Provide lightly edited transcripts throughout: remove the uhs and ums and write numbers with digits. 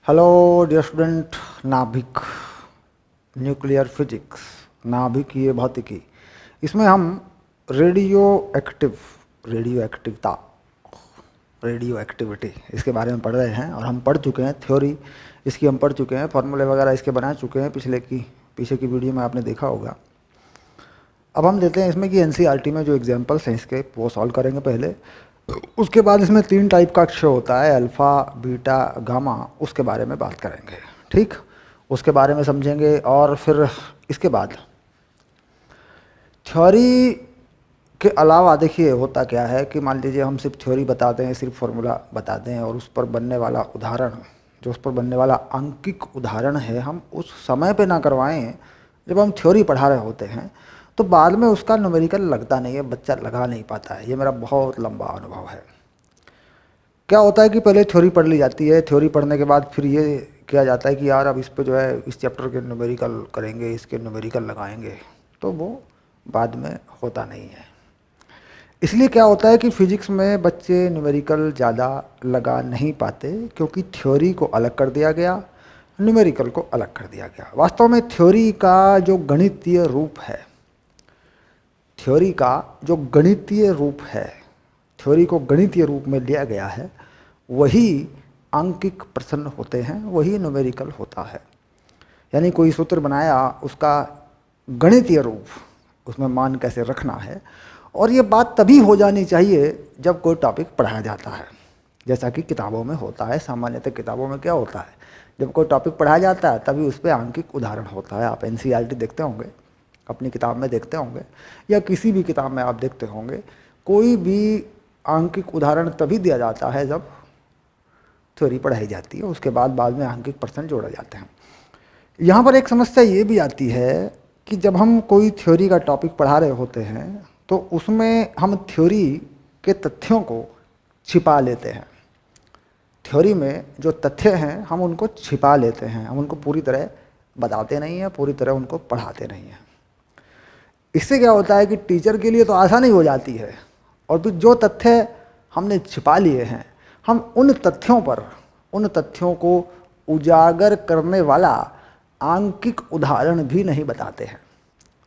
Hello dear student. नाभिक, nuclear physics, नाभिकीय भौतिकी, इसमें हम रेडियो एक्टिविटी इसके बारे में पढ़ रहे हैं और हम पढ़ चुके हैं। थ्योरी इसकी हम पढ़ चुके हैं, फॉर्मूले वगैरह इसके बना चुके हैं। पीछे की वीडियो में आपने देखा होगा। अब हम देते हैं इसमें कि एनसीईआरटी में जो एग्जाम्पल्स हैं इसके वो सॉल्व करेंगे पहले। उसके बाद इसमें 3 टाइप का अक्षर होता है, अल्फ़ा, बीटा, गामा। उसके बारे में बात करेंगे, ठीक। उसके बारे में समझेंगे और फिर इसके बाद थ्योरी के अलावा देखिए होता क्या है कि मान लीजिए हम सिर्फ थ्योरी बताते हैं, सिर्फ फार्मूला बताते हैं और उस पर बनने वाला उदाहरण, जो उस पर बनने वाला अंकिक उदाहरण है, हम उस समय पे ना करवाएं जब हम थ्योरी पढ़ा रहे होते हैं, तो बाद में उसका न्यूमेरिकल लगता नहीं है, बच्चा लगा नहीं पाता है। ये मेरा बहुत लंबा अनुभव है। क्या होता है कि पहले थ्योरी पढ़ ली जाती है, थ्योरी पढ़ने के बाद फिर ये किया जाता है कि यार अब इस पे जो है इस चैप्टर के न्यूमेरिकल करेंगे, इसके न्यूमेरिकल लगाएंगे, तो वो बाद में होता नहीं है। इसलिए क्या होता है कि फिजिक्स में बच्चे न्यूमेरिकल ज़्यादा लगा नहीं पाते, क्योंकि थ्योरी को अलग कर दिया गया, न्यूमेरिकल को अलग कर दिया गया। वास्तव में थ्योरी का जो गणितीय रूप है, थ्योरी को गणितीय रूप में लिया गया है, वही आंकिक प्रश्न होते हैं, वही न्यूमेरिकल होता है। यानी कोई सूत्र बनाया, उसका गणितीय रूप, उसमें मान कैसे रखना है। और ये बात तभी हो जानी चाहिए जब कोई टॉपिक पढ़ाया जाता है, जैसा कि किताबों में होता है। सामान्यतः किताबों में क्या होता है, जब कोई टॉपिक पढ़ाया जाता है तभी उस पर आंकिक उदाहरण होता है। आप एनसीईआरटी देखते होंगे, अपनी किताब में देखते होंगे, या किसी भी किताब में आप देखते होंगे, कोई भी आंकिक उदाहरण तभी दिया जाता है जब थ्योरी पढ़ाई जाती है। उसके बाद में आंकिक प्रश्न जोड़े जाते हैं। यहाँ पर एक समस्या ये भी आती है कि जब हम कोई थ्योरी का टॉपिक पढ़ा रहे होते हैं तो उसमें हम थ्योरी के तथ्यों को छिपा लेते हैं। थ्योरी में जो तथ्य हैं हम उनको छिपा लेते हैं, हम उनको पूरी तरह बताते नहीं हैं, पूरी तरह उनको पढ़ाते नहीं हैं। इससे क्या होता है कि टीचर के लिए तो आसानी हो जाती है, और फिर जो तथ्य हमने छिपा लिए हैं, हम उन तथ्यों को उजागर करने वाला आंकिक उदाहरण भी नहीं बताते हैं।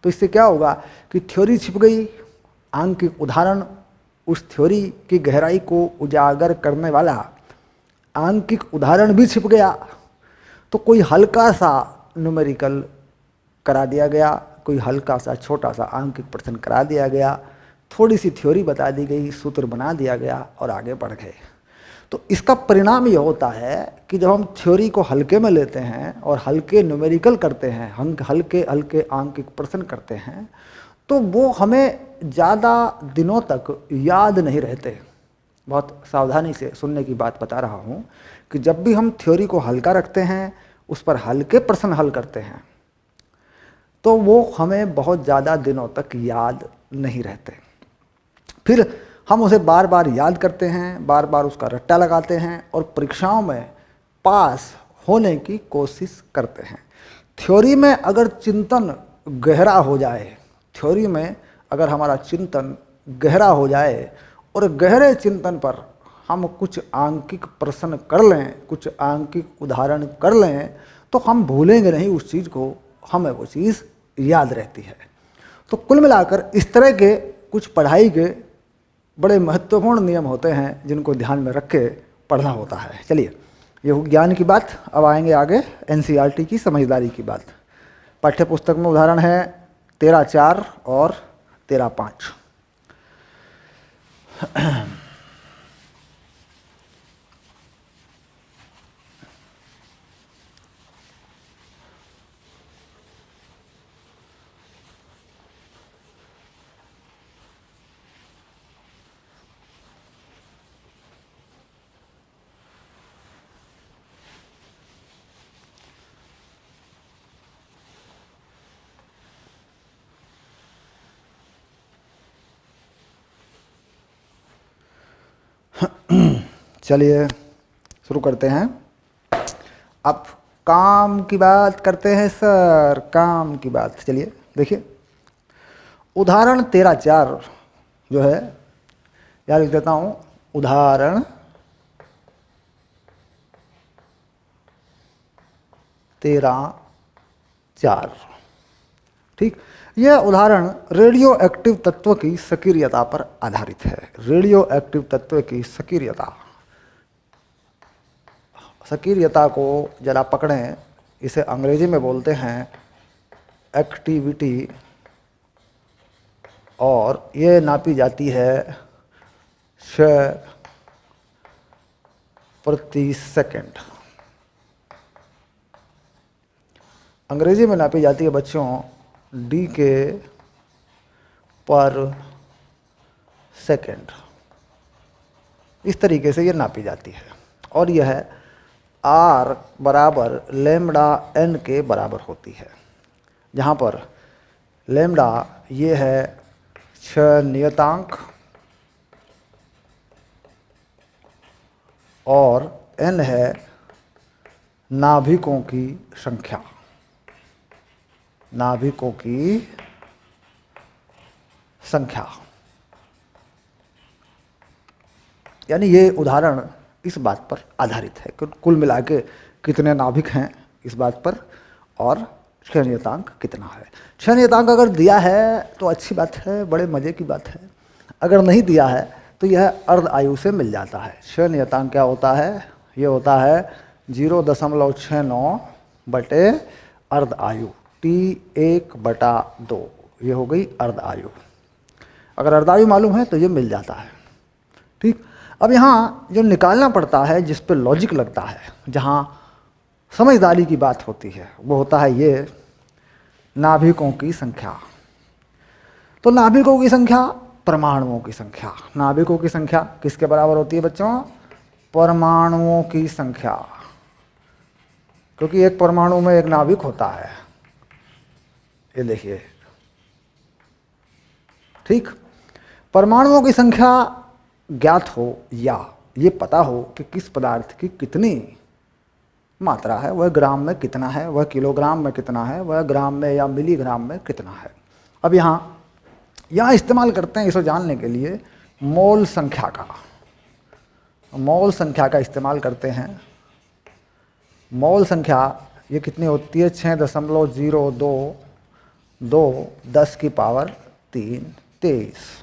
तो इससे क्या होगा कि थ्योरी छिप गई, आंकिक उदाहरण उस थ्योरी की गहराई को उजागर करने वाला आंकिक उदाहरण भी छिप गया। तो कोई हल्का सा न्यूमेरिकल करा दिया गया, कोई हल्का सा छोटा सा आंकिक प्रश्न करा दिया गया, थोड़ी सी थ्योरी बता दी गई, सूत्र बना दिया गया और आगे बढ़ गए। तो इसका परिणाम यह होता है कि जब हम थ्योरी को हल्के में लेते हैं और हल्के न्यूमेरिकल करते हैं, हम हल्के आंकिक प्रश्न करते हैं, तो वो हमें ज़्यादा दिनों तक याद नहीं रहते। बहुत सावधानी से सुनने की बात बता रहा हूँ कि जब भी हम थ्योरी को हल्का रखते हैं, उस पर हल्के प्रश्न हल करते हैं, तो वो हमें बहुत ज़्यादा दिनों तक याद नहीं रहते। फिर हम उसे बार बार याद करते हैं, बार बार उसका रट्टा लगाते हैं और परीक्षाओं में पास होने की कोशिश करते हैं। थ्योरी में अगर चिंतन गहरा हो जाए, थ्योरी में अगर हमारा चिंतन गहरा हो जाए और गहरे चिंतन पर हम कुछ आंकिक प्रश्न कर लें, कुछ आंकिक उदाहरण कर लें, तो हम भूलेंगे नहीं उस चीज़ को, हमें वो चीज़ याद रहती है। तो कुल मिलाकर इस तरह के कुछ पढ़ाई के बड़े महत्वपूर्ण नियम होते हैं जिनको ध्यान में रख के पढ़ना होता है। चलिए, ये हो ज्ञान की बात। अब आएंगे आगे एनसीईआरटी की समझदारी की बात। पाठ्य पुस्तक में उदाहरण है 13.4 और 13.5। चलिए शुरू करते हैं। अब काम की बात करते हैं सर, काम की बात। चलिए देखिए, उदाहरण 13.4 जो है, यार लिख देता हूँ, उदाहरण 13 4। ठीक, यह उदाहरण रेडियो एक्टिव तत्व की सक्रियता पर आधारित है। रेडियो एक्टिव तत्व की सक्रियता को जरा पकड़ें, इसे अंग्रेजी में बोलते हैं एक्टिविटी, और ये नापी जाती है क्षय प्रति सेकंड। अंग्रेजी में नापी जाती है बच्चों डी के पर सेकंड। इस तरीके से ये नापी जाती है, और यह आर बराबर लैम्डा एन के बराबर होती है, जहाँ पर लैम्डा ये है क्षय नियतांक और एन है नाभिकों की संख्या। नाभिकों की संख्या, यानी ये उदाहरण इस बात पर आधारित है कि कुल मिला के कितने नाभिक हैं इस बात पर, और क्षय नियतांक कितना है। क्षय नियतांक अगर दिया है तो अच्छी बात है, बड़े मज़े की बात है। अगर नहीं दिया है तो यह अर्ध आयु से मिल जाता है। क्षय नियतांक क्या होता है? ये होता है 0.69 बटे अर्ध आयु, T1/2। ये हो गई अर्ध आयु। अगर अर्ध आयु मालूम है तो ये मिल जाता है। ठीक, अब यहाँ जो निकालना पड़ता है, जिस पे लॉजिक लगता है, जहाँ समझदारी की बात होती है, वो होता है ये नाभिकों की संख्या। तो नाभिकों की संख्या, परमाणुओं की संख्या। नाभिकों की संख्या किसके बराबर होती है बच्चों? परमाणुओं की संख्या, क्योंकि एक परमाणु में एक नाभिक होता है। ये देखिए, ठीक, परमाणुओं की संख्या ज्ञात हो या ये पता हो कि किस पदार्थ की कितनी मात्रा है, वह ग्राम में कितना है, वह किलोग्राम में कितना है, वह ग्राम में या मिलीग्राम में कितना है। अब यहाँ इस्तेमाल करते हैं इसे जानने के लिए मोल संख्या का। मोल संख्या का इस्तेमाल करते हैं। मोल संख्या ये कितनी होती है? 6.02 10 की पावर 3 23।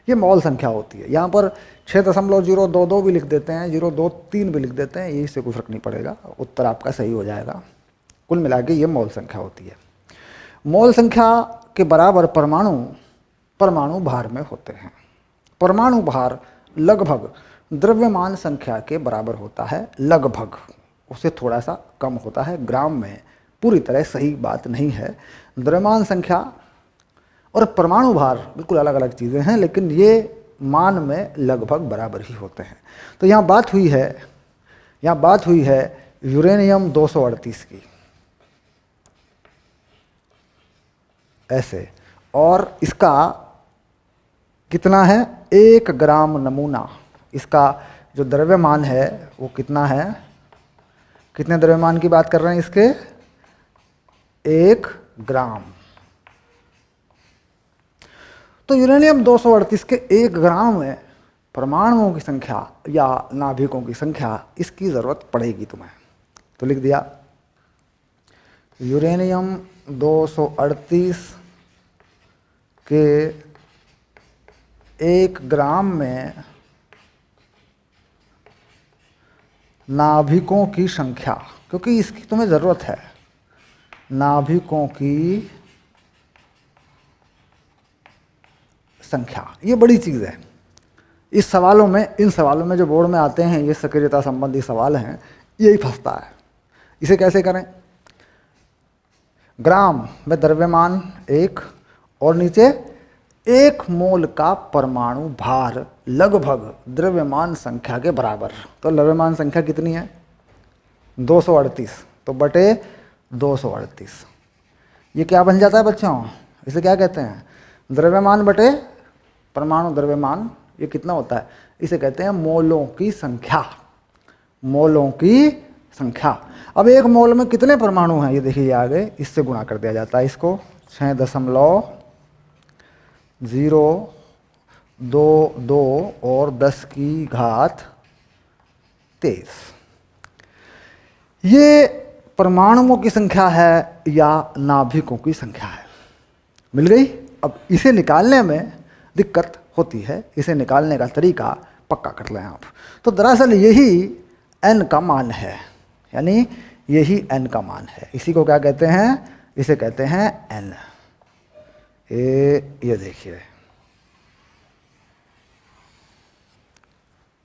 ये मोल संख्या होती है। यहाँ पर 6.022 भी लिख देते हैं, 023 भी लिख देते हैं, ये इससे कोई फर्क नहीं पड़ेगा, उत्तर आपका सही हो जाएगा। कुल मिला के ये मोल संख्या होती है। मोल संख्या के बराबर परमाणु भार में होते हैं। परमाणु भार लगभग द्रव्यमान संख्या के बराबर होता है, लगभग, उससे थोड़ा सा कम होता है। ग्राम में पूरी तरह सही बात नहीं है। द्रव्यमान संख्या और परमाणु भार बिल्कुल अलग अलग चीज़ें हैं, लेकिन ये मान में लगभग बराबर ही होते हैं। तो यहाँ बात हुई है यूरेनियम 238 की, ऐसे, और इसका कितना है? 1 ग्राम नमूना। इसका जो द्रव्यमान है वो कितना है? कितने द्रव्यमान की बात कर रहे हैं इसके? 1 ग्राम। तो यूरेनियम 238 के 1 ग्राम में परमाणुओं की संख्या या नाभिकों की संख्या, इसकी ज़रूरत पड़ेगी तुम्हें। तो लिख दिया यूरेनियम 238 के 1 ग्राम में नाभिकों की संख्या, क्योंकि इसकी तुम्हें ज़रूरत है। नाभिकों की संख्या, ये बड़ी चीज़ है। इन सवालों में जो बोर्ड में आते हैं, ये सक्रियता संबंधी सवाल हैं, यही फंसता है। इसे कैसे करें? ग्राम में द्रव्यमान 1 और नीचे 1 मोल का परमाणु भार लगभग द्रव्यमान संख्या के बराबर। तो द्रव्यमान संख्या कितनी है? 238, तो बटे 238। ये क्या बन जाता है बच्चों? इसे क्या कहते हैं? द्रव्यमान बटे परमाणु द्रव्यमान। ये कितना होता है? इसे कहते हैं मोलों की संख्या। मोलों की संख्या। अब 1 मोल में कितने परमाणु हैं? ये देखिए, ये आगे इससे गुणा कर दिया जाता है इसको। 6.022 और 10 की घात 23। ये परमाणुओं की संख्या है या नाभिकों की संख्या है? मिल गई। अब इसे निकालने में दिक्कत होती है, इसे निकालने का तरीका पक्का कर लें आप। तो दरअसल यही n का मान है, यानी यही n का मान है। इसी को क्या कहते हैं? इसे कहते हैं n। ये देखिए,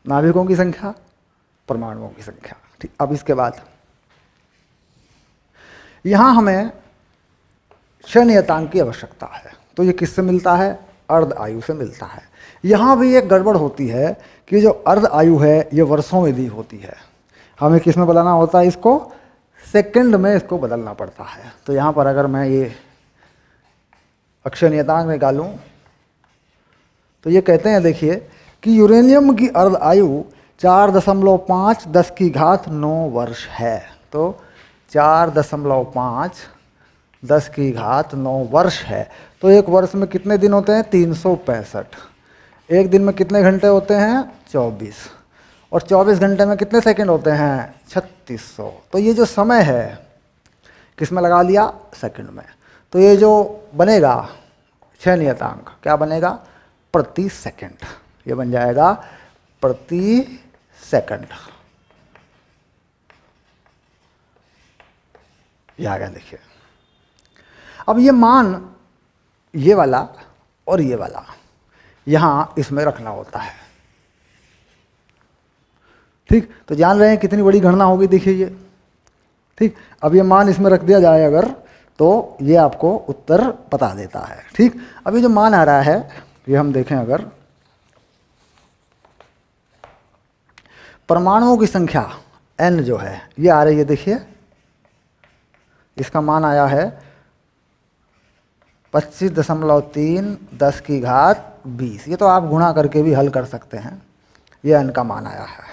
नाभिकों की संख्या, परमाणुओं की संख्या। ठीक, अब इसके बाद यहां हमें क्षय नियतांक की आवश्यकता है। तो ये किससे मिलता है? अर्ध आयु से मिलता है। यहां भी एक गड़बड़ होती है कि जो अर्ध आयु है ये वर्षों में दी होती है, हमें किस में बदलना होता है? इसको सेकंड में इसको बदलना पड़ता है। तो यहां पर अगर मैं ये अक्षय नियतांक निकालूं तो ये कहते हैं, देखिए कि यूरेनियम की अर्ध आयु 4.5 10⁻9 वर्ष है। तो 4.5 10⁻9 वर्ष है। तो एक वर्ष में कितने दिन होते हैं? 365। एक दिन में कितने घंटे होते हैं? 24। और 24 घंटे में कितने सेकंड होते हैं? 3600। तो ये जो समय है किस में लगा लिया? सेकंड में। तो ये जो बनेगा क्षय नियतांक क्या बनेगा? प्रति सेकंड। ये बन जाएगा प्रति सेकंड। ये आ गया, देखिए। अब ये मान ये वाला और ये वाला यहां इसमें रखना होता है। ठीक, तो जान रहे हैं कितनी बड़ी गणना होगी, देखिए ये। ठीक, अब ये मान इसमें रख दिया जाए अगर, तो ये आपको उत्तर बता देता है। ठीक, अब ये जो मान आ रहा है ये हम देखें, अगर परमाणुओं की संख्या n जो है ये आ रही है, देखिए इसका मान आया है 25.3 10⁻20। ये तो आप गुणा करके भी हल कर सकते हैं। ये n का मान आया है।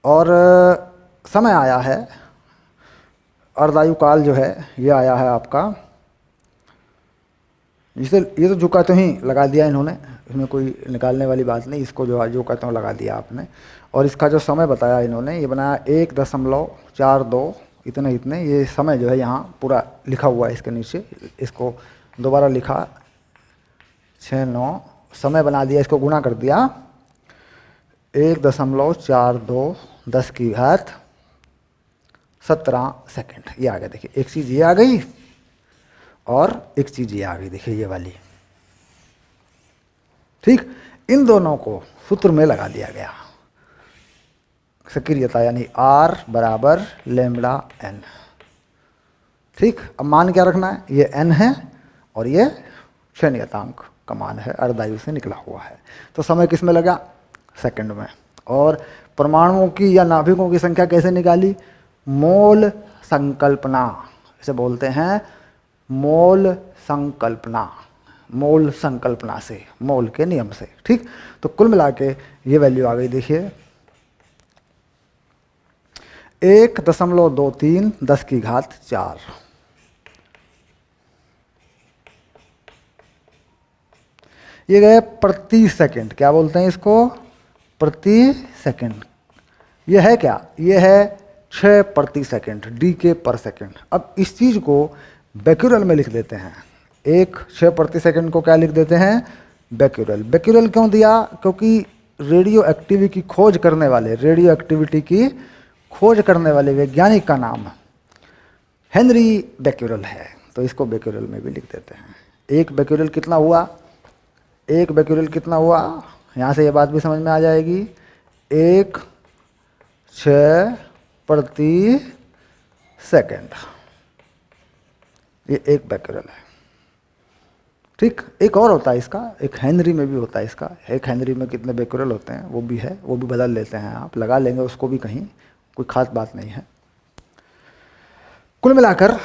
और समय आया है, अर्धायु काल जो है ये आया है आपका, जिसे ये तो जो कहते ही लगा दिया इन्होंने, इसमें कोई निकालने वाली बात नहीं। इसको जो कहते हैं लगा दिया आपने। और इसका जो समय बताया इन्होंने, ये बनाया 1.42 इतने ये समय जो है यहाँ पूरा लिखा हुआ है इसके नीचे। इसको दोबारा लिखा 69 समय बना दिया, इसको गुणा कर दिया 1.42 10⁻17 सेकंड। ये आ गया, देखिए एक चीज़ ये आ गई और एक चीज़ ये आ गई, देखिए ये वाली। ठीक, इन दोनों को सूत्र में लगा दिया गया, सक्रियता यानी R बराबर λN। ठीक, अब मान क्या रखना है? ये n है और ये क्षय नियतांक का मान है, अर्धायु से निकला हुआ है। तो समय किस में लगा? सेकंड में। और परमाणुओं की या नाभिकों की संख्या कैसे निकाली? मोल संकल्पना, इसे बोलते हैं मोल संकल्पना। मोल संकल्पना से, मोल के नियम से। ठीक, तो कुल मिला के ये वैल्यू आ गई, देखिए 1.23 10⁻4। ये गए प्रति सेकंड। क्या बोलते हैं इसको? प्रति सेकंड। ये है क्या? ये है 6 प्रति सेकंड, DK पर सेकंड। अब इस चीज को बेक्यूरल में लिख देते हैं। 6 प्रति सेकंड को क्या लिख देते हैं? बेक्यूरल। बेक्यूरल क्यों दिया? क्योंकि रेडियो एक्टिविटी की खोज करने वाले वैज्ञानिक का नाम हेनरी बेक्यूरल है, तो इसको बेक्यूरल में भी लिख देते हैं। एक बेक्यूरल कितना हुआ? यहाँ से ये बात भी समझ में आ जाएगी। 6 प्रति सेकंड, ये एक बेक्यूरल है। ठीक, एक और होता है इसका, एक हेनरी में भी होता है इसका। एक हेनरी में कितने बेक्यूरल होते हैं वो भी है, वो भी बदल लेते हैं, आप लगा लेंगे उसको भी, कहीं कोई खास बात नहीं है। कुल मिलाकर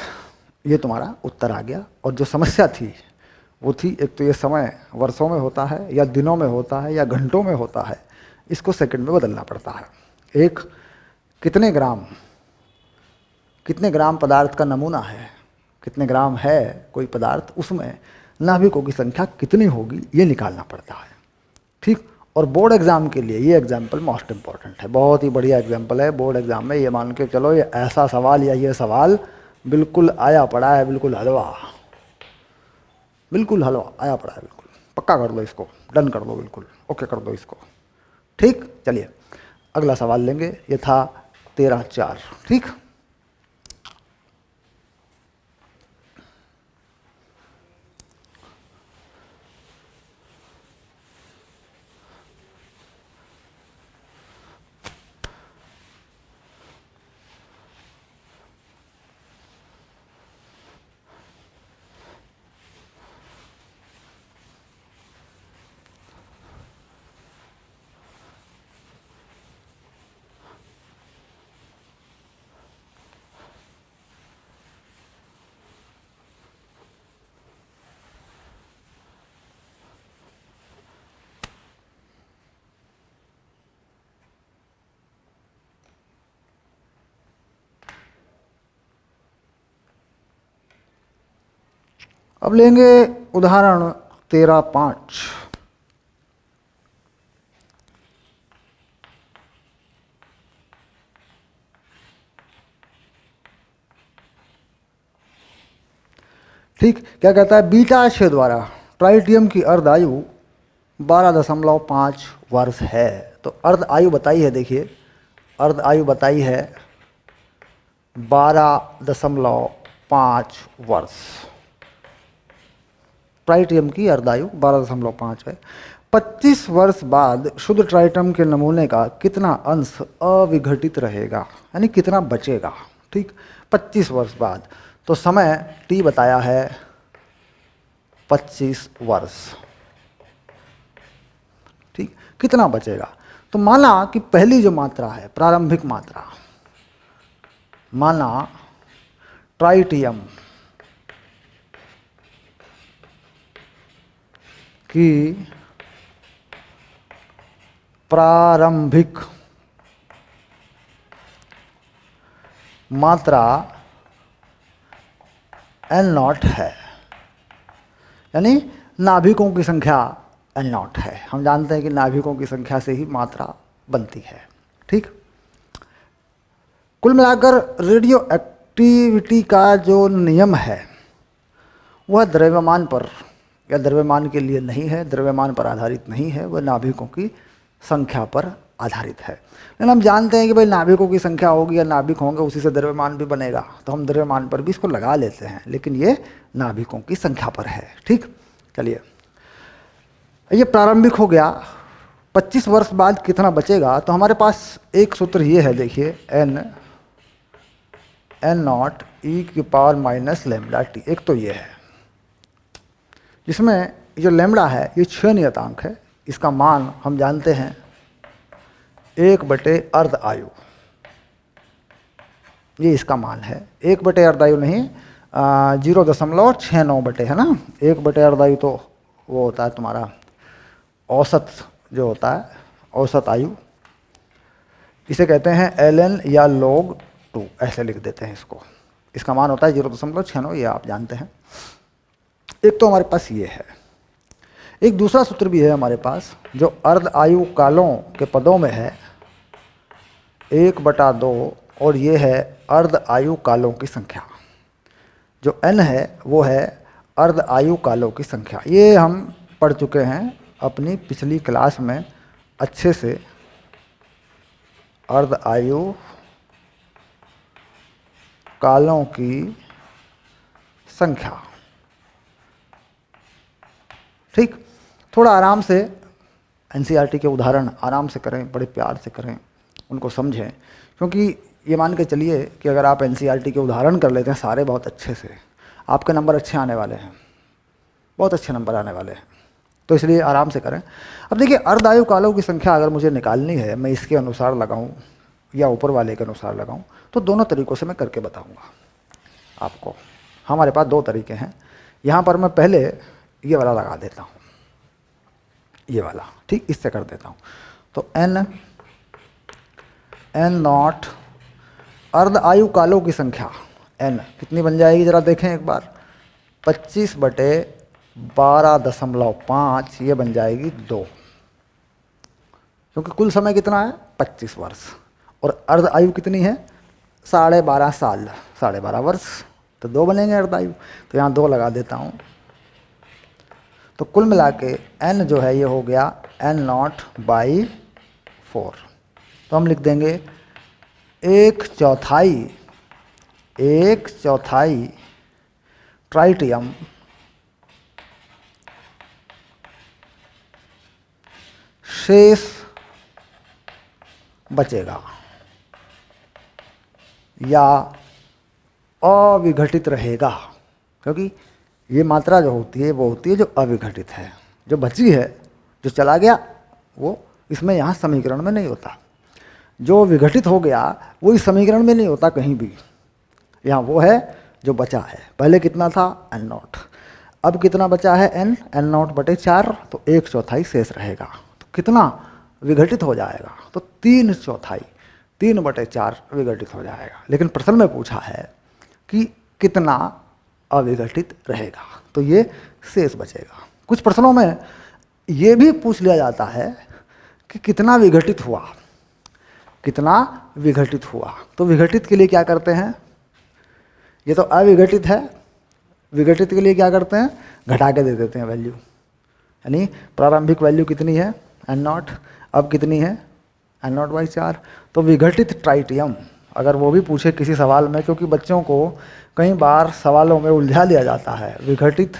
ये तुम्हारा उत्तर आ गया। और जो समस्या थी वो थी, एक तो ये समय वर्षों में होता है या दिनों में होता है या घंटों में होता है, इसको सेकंड में बदलना पड़ता है। एक कितने ग्राम पदार्थ का नमूना है, कितने ग्राम है कोई पदार्थ, उसमें नाभिकों की संख्या कितनी होगी ये निकालना पड़ता है। ठीक, और बोर्ड एग्ज़ाम के लिए ये एग्जाम्पल मोस्ट इम्पॉर्टेंट है, बहुत ही बढ़िया एग्जाम्पल है। बोर्ड एग्ज़ाम में ये मान के चलो ये ऐसा सवाल या ये सवाल बिल्कुल आया पड़ा है, बिल्कुल हलवा, बिल्कुल हलवा आया पड़ा है, बिल्कुल पक्का कर दो इसको, डन कर दो, बिल्कुल ओके कर दो इसको। ठीक, चलिए अगला सवाल लेंगे। ये था 13/4। ठीक, अब लेंगे उदाहरण 13/5। ठीक, क्या कहता है, बीटाशय द्वारा ट्राइटियम की अर्ध आयु 12.5 वर्ष है। तो अर्ध आयु बताई है, देखिए अर्ध आयु बताई है 12.5 वर्ष। ट्राइटियम की अर्ध आयु 12.5 है। 25 वर्ष बाद शुद्ध ट्राइटियम के नमूने का कितना अंश अविघटित रहेगा, यानी कितना बचेगा। ठीक, 25 वर्ष बाद, तो समय t बताया है 25 वर्ष। ठीक, कितना बचेगा, तो माना कि पहली जो मात्रा है प्रारंभिक मात्रा, माना ट्राइटियम की प्रारंभिक मात्रा N0 है, यानी नाभिकों की संख्या N0 है। हम जानते हैं कि नाभिकों की संख्या से ही मात्रा बनती है। ठीक, कुल मिलाकर रेडियो एक्टिविटी का जो नियम है वह द्रव्यमान पर या द्रव्यमान के लिए नहीं है, द्रव्यमान पर आधारित नहीं है, वह नाभिकों की संख्या पर आधारित है। लेकिन हम जानते हैं कि भाई नाभिकों की संख्या होगी या नाभिक होंगे उसी से द्रव्यमान भी बनेगा, तो हम द्रव्यमान पर भी इसको लगा लेते हैं, लेकिन ये नाभिकों की संख्या पर है। ठीक, चलिए ये प्रारंभिक हो गया। 25 वर्ष बाद कितना बचेगा, तो हमारे पास एक सूत्र ये है, देखिए N0 e⁻⁻λt। एक तो ये है जिसमें जो लैम्बडा है ये 6 नियतांक है, इसका मान हम जानते हैं 1/अर्ध आयु, ये इसका मान है। 1/अर्ध आयु नहीं, 0.69 बटे, है ना। 1/अर्ध आयु तो वो होता है तुम्हारा औसत जो होता है, औसत आयु, इसे कहते हैं ln या log 2, ऐसे लिख देते हैं इसको। इसका मान होता है 0.69, ये आप जानते हैं। एक तो हमारे पास ये है, एक दूसरा सूत्र भी है हमारे पास जो अर्ध आयु कालों के पदों में है 1/2, और ये है अर्ध आयु कालों की संख्या। जो n है वो है अर्ध आयु कालों की संख्या। ये हम पढ़ चुके हैं अपनी पिछली क्लास में अच्छे से। अर्ध आयु कालों की संख्या। ठीक, थोड़ा आराम से एनसीईआरटी के उदाहरण आराम से करें, बड़े प्यार से करें, उनको समझें, क्योंकि ये मान के चलिए कि अगर आप एनसीईआरटी के उदाहरण कर लेते हैं सारे बहुत अच्छे से, आपके नंबर अच्छे आने वाले हैं, बहुत अच्छे नंबर आने वाले हैं। तो इसलिए आराम से करें। अब देखिए अर्ध आयु कालों की संख्या अगर मुझे निकालनी है, मैं इसके अनुसार लगाऊं या ऊपर वाले के अनुसार लगाऊं, तो दोनों तरीक़ों से मैं करके बताऊंगा आपको। हमारे पास दो तरीके हैं। यहाँ पर मैं पहले ये वाला लगा देता हूँ, ये वाला, ठीक, इससे कर देता हूँ। तो N0 अर्ध आयु कालों की संख्या N कितनी बन जाएगी ज़रा देखें एक बार, 25/12.5, ये बन जाएगी 2। क्योंकि कुल समय कितना है 25 वर्ष, और अर्ध आयु कितनी है 12.5 साल, 12.5 वर्ष, तो 2 बनेंगे अर्ध आयु, तो यहाँ 2 लगा देता हूँ। तो कुल मिला के n जो है ये हो गया n0/4। तो हम लिख देंगे 1/4 ट्राइटियम शेष बचेगा या अविघटित रहेगा, क्योंकि ये मात्रा जो होती है वो होती है जो अविघटित है, जो बची है, जो चला गया वो इसमें यहाँ समीकरण में नहीं होता, जो विघटित हो गया वो इस समीकरण में नहीं होता कहीं भी, यहाँ वो है जो बचा है। पहले कितना था n0, अब कितना बचा है n0/4, तो 1/4 शेष रहेगा। तो कितना विघटित हो जाएगा, तो 3/4, 3/4 विघटित हो जाएगा। लेकिन प्रश्न में पूछा है कि कितना अविघटित रहेगा, तो ये शेष बचेगा। कुछ प्रश्नों में ये भी पूछ लिया जाता है कि कितना विघटित हुआ, कितना विघटित हुआ। तो विघटित के लिए क्या करते हैं, ये तो अविघटित है, विघटित के लिए क्या करते हैं, घटा के दे देते हैं वैल्यू, यानी प्रारंभिक वैल्यू कितनी है n0, अब कितनी है n0/4। तो विघटित ट्राइटियम, अगर वो भी पूछे किसी सवाल में, क्योंकि बच्चों को कई बार सवालों में उलझा दिया जाता है, विघटित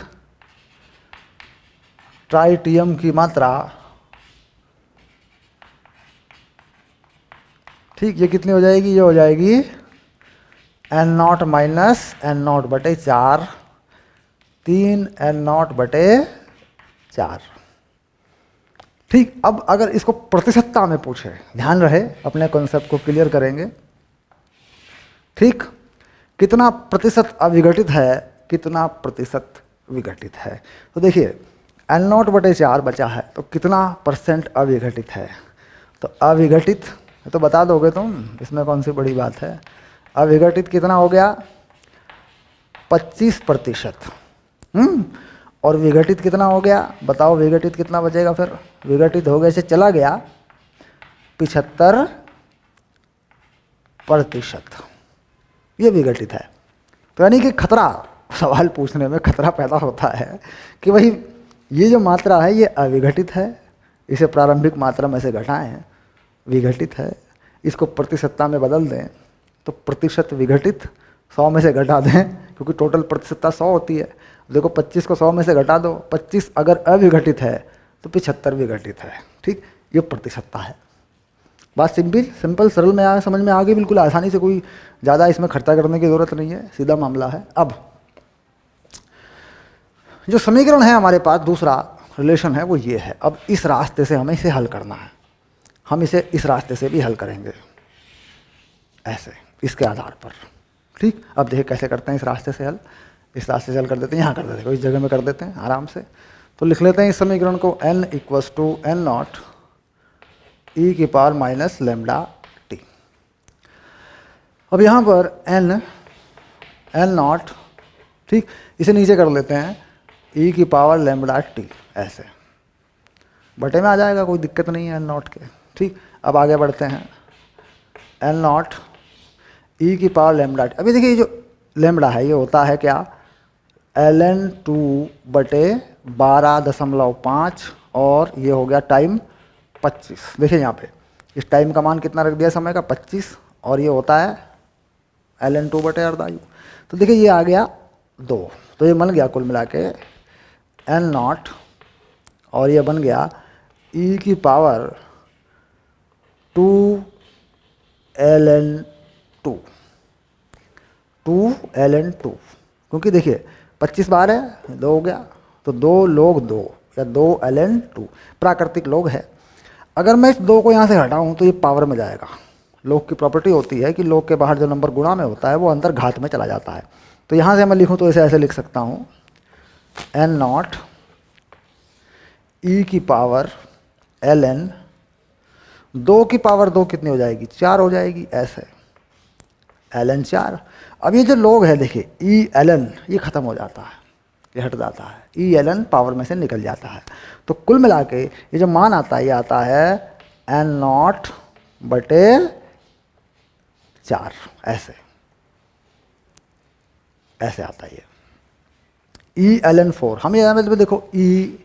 ट्राइटियम की मात्रा, ठीक, ये कितनी हो जाएगी, ये हो जाएगी n0 माइनस n0/4, 3n0/4। ठीक, अब अगर इसको प्रतिशतता में पूछे, ध्यान रहे अपने कॉन्सेप्ट को क्लियर करेंगे, ठीक, कितना प्रतिशत अविघटित है, कितना प्रतिशत विघटित है। तो देखिए n0/4 बचा है, तो कितना परसेंट अविघटित है, तो अविघटित तो बता दोगे तुम, इसमें कौन सी बड़ी बात है। अविघटित कितना हो गया 25%, और विघटित कितना हो गया, बताओ विघटित कितना बचेगा, फिर विघटित हो गया से चला गया 75%, ये विघटित है। तो यानी कि खतरा, सवाल पूछने में खतरा पैदा होता है कि भाई ये जो मात्रा है ये अविघटित है, इसे प्रारंभिक मात्रा में से घटाएं, विघटित है, इसको प्रतिशतता में बदल दें, तो प्रतिशत विघटित 100 में से घटा दें, क्योंकि टोटल प्रतिशतता 100 होती है। देखो 25 को 100 में से घटा दो, 25 अगर अविघटित है तो 75 विघटित है, ठीक, ये प्रतिशतता है। बात सिंपल सरल में आ, समझ में आ गई बिल्कुल आसानी से, कोई ज़्यादा इसमें खर्चा करने की ज़रूरत नहीं है, सीधा मामला है। अब जो समीकरण है हमारे पास, दूसरा रिलेशन है वो ये है। अब इस रास्ते से हमें इसे हल करना है, हम इसे इस रास्ते से भी हल करेंगे, ऐसे इसके आधार पर, ठीक। अब देखिए कैसे करते हैं इस रास्ते से हल, इस रास्ते से हल कर देते हैं, यहाँ कर देते हैं, इस जगह में कर देते हैं आराम से। तो लिख लेते हैं इस समीकरण को n = n0 e⁻ λt। अब यहाँ पर n0, ठीक, इसे नीचे कर लेते हैं e⁻λt, ऐसे बटे में आ जाएगा, कोई दिक्कत नहीं है n0 के, ठीक। अब आगे बढ़ते हैं n0 e⁻λt। अभी देखिए जो लैम्बडा है ये होता है क्या, ln2/12.5, और ये हो गया टाइम 25। देखिए यहाँ पे इस टाइम का मान कितना रख दिया, समय का 25, और ये होता है ln2/अर्ध आयु। तो देखिए ये आ गया 2, तो ये बन गया कुल मिला के n0, और ये बन गया e⁻2 ln2, 2 ln2, क्योंकि देखिए 25 बार है, 2 हो गया, तो 2 log 2 या 2 ln2 प्राकृतिक लोग है। अगर मैं इस 2 को यहाँ से हटाऊँ तो ये पावर में जाएगा। लोग की प्रॉपर्टी होती है कि लोग के बाहर जो नंबर गुणा में होता है वो अंदर घात में चला जाता है। तो यहाँ से मैं लिखूँ तो इसे ऐसे लिख सकता हूँ n0 e⁻ ln 2 की पावर 2 कितनी हो जाएगी, 4 हो जाएगी, ऐसे ln 4। अब ये जो लोग है देखिए e ln, ये ख़त्म हो जाता है, ये हट जाता है, e ln पावर में से निकल जाता है। तो कुल मिला के ये जो मान आता है ये आता है एन नॉट बटे 4, ऐसे ऐसे आता है ये ई एल एन 4। हम ये मतलब देखो ई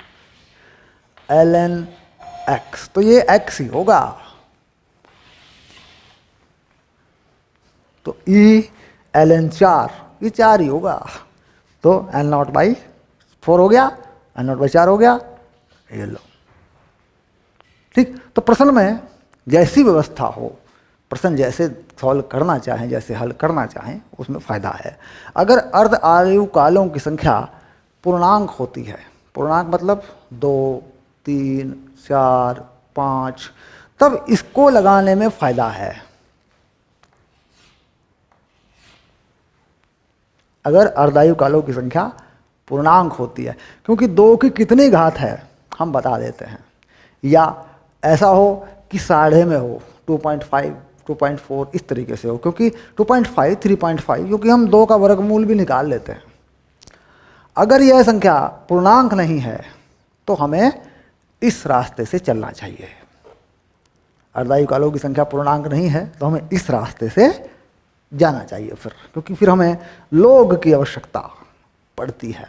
एल एन एक्स, तो ये एक्स ही होगा। तो ई एल एन 4, ये 4 ही होगा। तो एन नॉट बाई 4 हो गया, एन नॉट बाई 4 हो गया, ये लो। ठीक, तो प्रश्न में जैसी व्यवस्था हो, प्रश्न जैसे सॉल्व करना चाहें, जैसे हल करना चाहें, उसमें फ़ायदा है। अगर अर्ध आयु कालों की संख्या पूर्णांक होती है, पूर्णांक मतलब 2, 3, 4, 5, तब इसको लगाने में फ़ायदा है। अगर अर्धायु कालों की संख्या पूर्णांक होती है, क्योंकि 2 की कितनी घात है हम बता देते हैं, या ऐसा हो कि साढ़े में हो, 2.5, 2.4 इस तरीके से हो, क्योंकि 2.5, 3.5, क्योंकि हम 2 का वर्गमूल भी निकाल लेते हैं। अगर यह संख्या पूर्णांक नहीं है तो हमें इस रास्ते से चलना चाहिए। अर्धायु कालों की संख्या पूर्णांक नहीं है तो हमें इस रास्ते से जाना चाहिए फिर, क्योंकि फिर हमें लोग की आवश्यकता पड़ती है।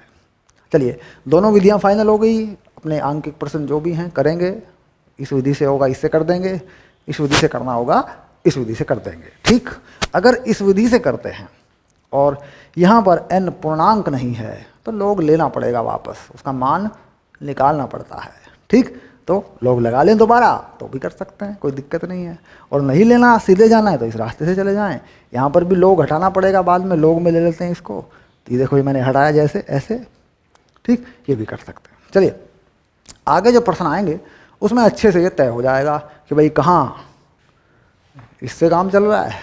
चलिए, दोनों विधियां फाइनल हो गई। अपने आंकिक प्रश्न जो भी हैं करेंगे, इस विधि से होगा इससे कर देंगे, इस विधि से करना होगा इस विधि से कर देंगे। ठीक, अगर इस विधि से करते हैं और यहाँ पर n पूर्णांक नहीं है तो लोग लेना पड़ेगा वापस, उसका मान निकालना पड़ता है। ठीक, तो लोग लगा लें दोबारा तो भी कर सकते हैं, कोई दिक्कत नहीं है। और नहीं लेना, सीधे जाना है तो इस रास्ते से चले जाएं। यहाँ पर भी लोग हटाना पड़ेगा, बाद में लोग में ले लेते हैं इसको। तो ये देखो, ये मैंने हटाया जैसे ऐसे। ठीक, ये भी कर सकते हैं। चलिए, आगे जो प्रश्न आएंगे उसमें अच्छे से ये तय हो जाएगा कि भाई कहाँ इससे काम चल रहा है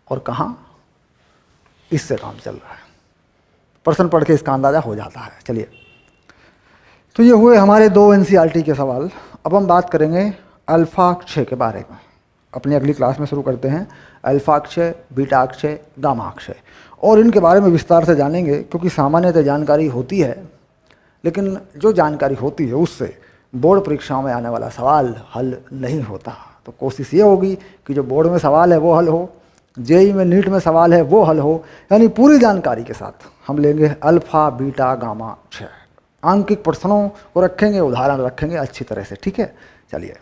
और कहाँ इससे काम चल रहा है। प्रश्न पढ़ के इसका अंदाज़ा हो जाता है। चलिए, तो ये हुए हमारे 2 एनसीईआरटी के सवाल। अब हम बात करेंगे अल्फा अक्षय के बारे में। अपनी अगली क्लास में शुरू करते हैं alpha Akshay, beta Akshay, gamma Akshay, और इनके बारे में विस्तार से जानेंगे, क्योंकि सामान्यतः जानकारी होती है, लेकिन जो जानकारी होती है उससे बोर्ड परीक्षाओं में आने वाला सवाल हल नहीं होता। तो कोशिश ये होगी कि जो बोर्ड में सवाल है वो हल हो, जेई में, नीट में सवाल है वो हल हो, यानी पूरी जानकारी के साथ हम लेंगे अल्फा, बीटा, गामा अक्षय। आंकिक प्रश्नों को रखेंगे, उदाहरण रखेंगे अच्छी तरह से। ठीक है, चलिए।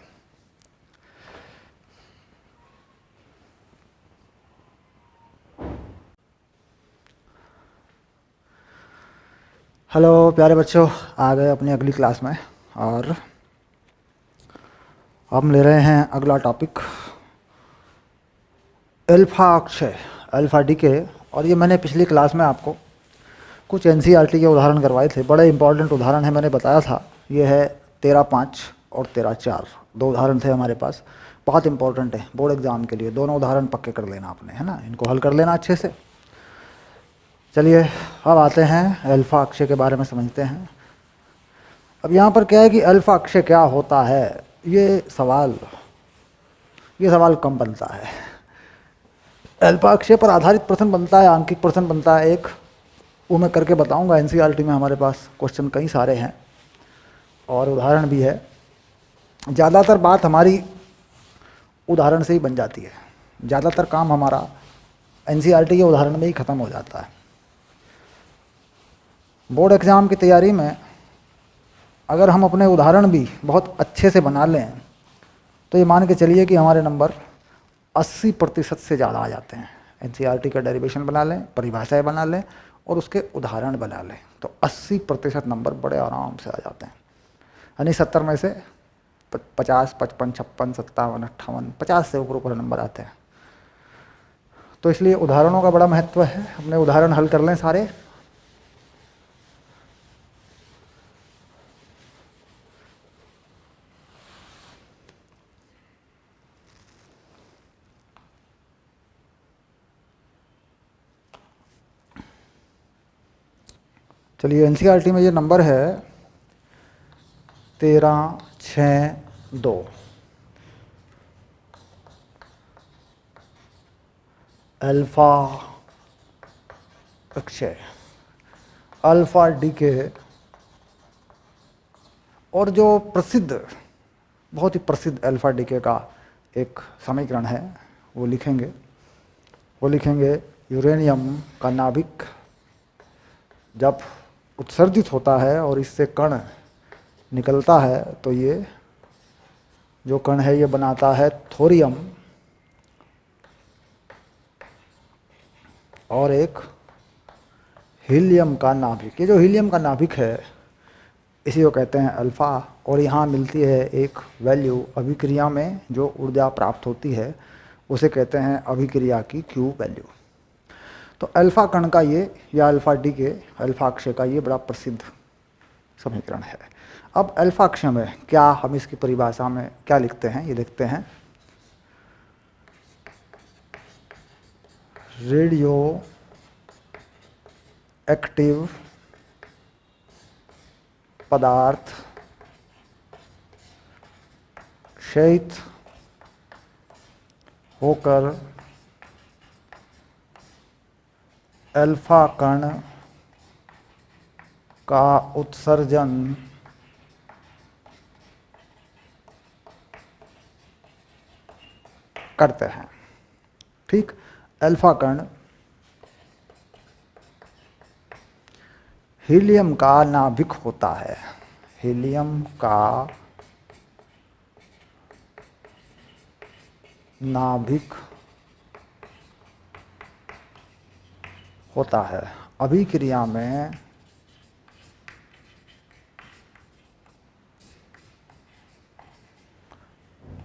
हेलो प्यारे बच्चों, आ गए अपनी अगली क्लास में, और हम ले रहे हैं अगला topic alpha Akshay, alpha decay. और ये मैंने पिछली क्लास में आपको कुछ एनसीईआरटी के उदाहरण करवाए थे, बड़े इंपॉर्टेंट उदाहरण है। मैंने बताया था ये है 13-5 और 13-4, 2 उदाहरण थे हमारे पास, बहुत इंपॉर्टेंट है बोर्ड एग्जाम के लिए। दोनों उदाहरण पक्के कर लेना आपने, है ना, इनको हल कर लेना अच्छे से। चलिए, अब आते हैं अल्फा अक्षय के बारे में समझते हैं। अब यहाँ पर क्या है कि अल्फा अक्षय क्या होता है, ये सवाल कम बनता है। अल्फा अक्षय पर आधारित प्रश्न बनता है, आंकिक प्रश्न बनता है एक, वो मैं करके बताऊंगा। एनसीईआरटी में हमारे पास क्वेश्चन कई सारे हैं और उदाहरण भी है। ज़्यादातर बात हमारी उदाहरण से ही बन जाती है, ज़्यादातर काम हमारा एनसीईआरटी के उदाहरण में ही ख़त्म हो जाता है। बोर्ड एग्ज़ाम की तैयारी में अगर हम अपने उदाहरण भी बहुत अच्छे से बना लें तो ये मान के चलिए कि हमारे नंबर 80% से ज़्यादा आ जाते हैं। एनसीईआरटी का डेरिवेशन बना लें, परिभाषाएं बना लें और उसके उदाहरण बना लें तो 80% नंबर बड़े आराम से आ जाते हैं। यानी 70 में से 50, 55, 56, 57, 58, 50 से ऊपर नंबर आते हैं। तो इसलिए उदाहरणों का बड़ा महत्व है। अपने उदाहरण हल कर लें सारे। चलिए, एनसीईआरटी में ये नंबर है 1362। अल्फा अक्षय, अल्फा डीके, और जो प्रसिद्ध बहुत ही प्रसिद्ध अल्फा डीके का एक समीकरण है, वो लिखेंगे यूरेनियम का नाभिक जब उत्सर्जित होता है और इससे कण निकलता है तो ये जो कण है ये बनाता है थोरियम और एक हीलियम का नाभिक। ये जो हीलियम का नाभिक है इसी को कहते हैं अल्फ़ा, और यहाँ मिलती है एक वैल्यू अभिक्रिया में जो ऊर्जा प्राप्त होती है उसे कहते हैं अभिक्रिया की क्यू वैल्यू। तो अल्फ़ा कण का ये या अल्फ़ा डी के अल्फ़ा अक्षय का ये बड़ा प्रसिद्ध समीकरण है। अब अल्फ़ा अक्षय में क्या हम इसकी परिभाषा में क्या लिखते हैं, ये लिखते हैं रेडियो एक्टिव पदार्थ क्षयित होकर अल्फा कण का उत्सर्जन करते हैं। ठीक, अल्फा कण हीलियम का नाभिक होता है, हीलियम का नाभिक होता है। अभिक्रिया में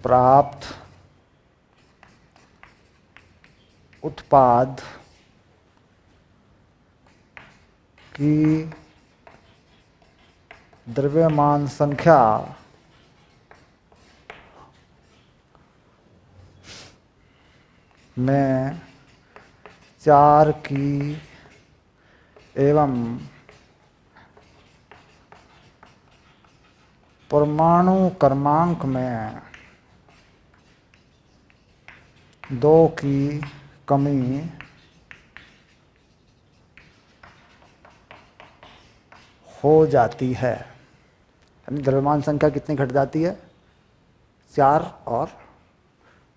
प्राप्त उत्पाद की द्रव्यमान संख्या में 4 की एवं परमाणु क्रमांक में 2 की कमी हो जाती है। यानी द्रव्यमान संख्या कितनी घट जाती है? 4 और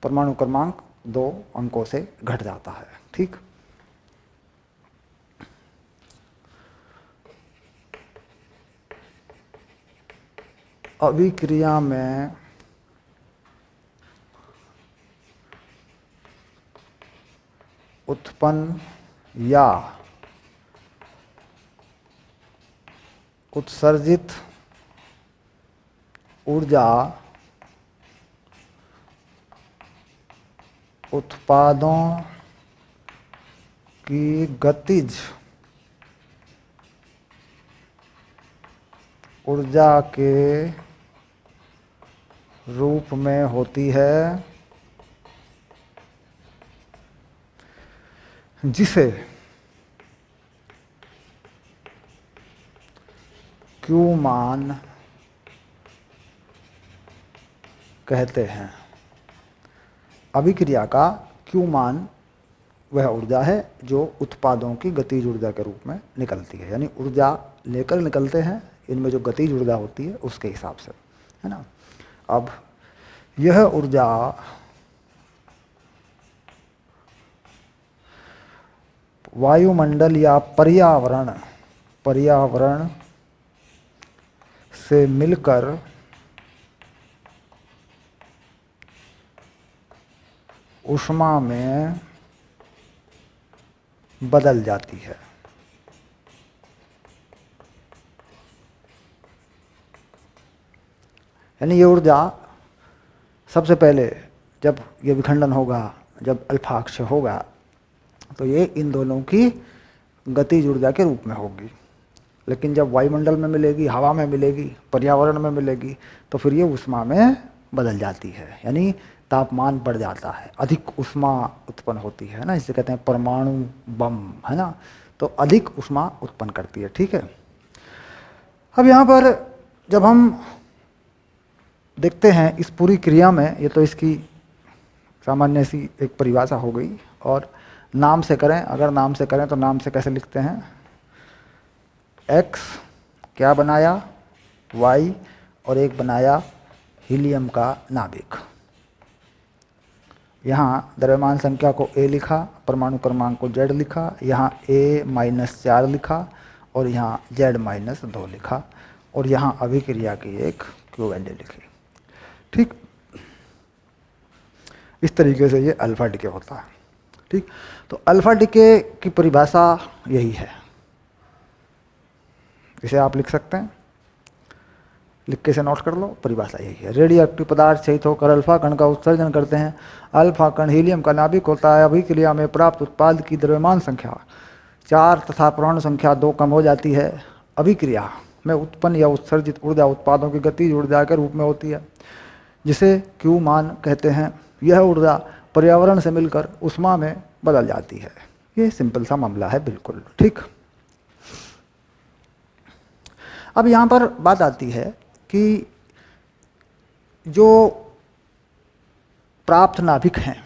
परमाणु क्रमांक 2 अंकों से घट जाता है। ठीक, अभिक्रिया में उत्पन्न या उत्सर्जित ऊर्जा उत्पादों की गतिज ऊर्जा के रूप में होती है, जिसे क्यू मान कहते हैं। अभिक्रिया का क्यू मान वह ऊर्जा है जो उत्पादों की गतिज ऊर्जा के रूप में निकलती है, यानी ऊर्जा लेकर निकलते हैं, इनमें जो गतिज ऊर्जा होती है उसके हिसाब से, है ना। अब यह ऊर्जा वायुमंडल या पर्यावरण से मिलकर ऊष्मा में बदल जाती है। यानी ये ऊर्जा सबसे पहले जब ये विखंडन होगा, जब अल्फा अक्षय होगा, तो ये इन दोनों की गतिज ऊर्जा के रूप में होगी। लेकिन जब वायुमंडल में मिलेगी, हवा में मिलेगी, पर्यावरण में मिलेगी, तो फिर ये ऊष्मा में बदल जाती है, यानी तापमान बढ़ जाता है, अधिक ऊष्मा उत्पन्न होती है ना, इसे कहते हैं परमाणु बम, है ना। तो अधिक ऊष्मा उत्पन्न करती है। ठीक है, अब यहाँ पर जब हम देखते हैं इस पूरी क्रिया में, ये तो इसकी सामान्य सी एक परिभाषा हो गई, और नाम से करें, अगर नाम से करें तो नाम से कैसे लिखते हैं? x क्या बनाया? y, और एक बनाया हीलियम का नाभिक। यहाँ द्रव्यमान संख्या को A लिखा, परमाणु क्रमांक को Z लिखा, यहाँ A-4 लिखा और यहाँ Z-2 लिखा और यहाँ अभिक्रिया की एक Q वैल्यू लिखी। ठीक, इस तरीके से ये अल्फा डीके होता है। ठीक, तो अल्फा डीके की परिभाषा यही है, इसे आप लिख सकते हैं, लिख के इसे नोट कर लो। परिभाषा यही है, रेडियो एक्टिव पदार्थ सहित होकर अल्फा कण का उत्सर्जन करते हैं। अल्फा कण हीलियम का नाभिक होता है। अभिक्रिया में प्राप्त उत्पाद की द्रव्यमान संख्या 4 तथा परमाणु संख्या 2 कम हो जाती है। अभिक्रिया में उत्पन्न या उत्सर्जित ऊर्जा उत्पादों की गतिज ऊर्जा के रूप में होती है, जिसे Q मान कहते हैं। यह ऊर्जा पर्यावरण से मिलकर ऊष्मा में बदल जाती है। ये सिंपल सा मामला है, बिल्कुल ठीक। अब यहाँ पर बात आती है कि जो प्राप्त नाभिक हैं,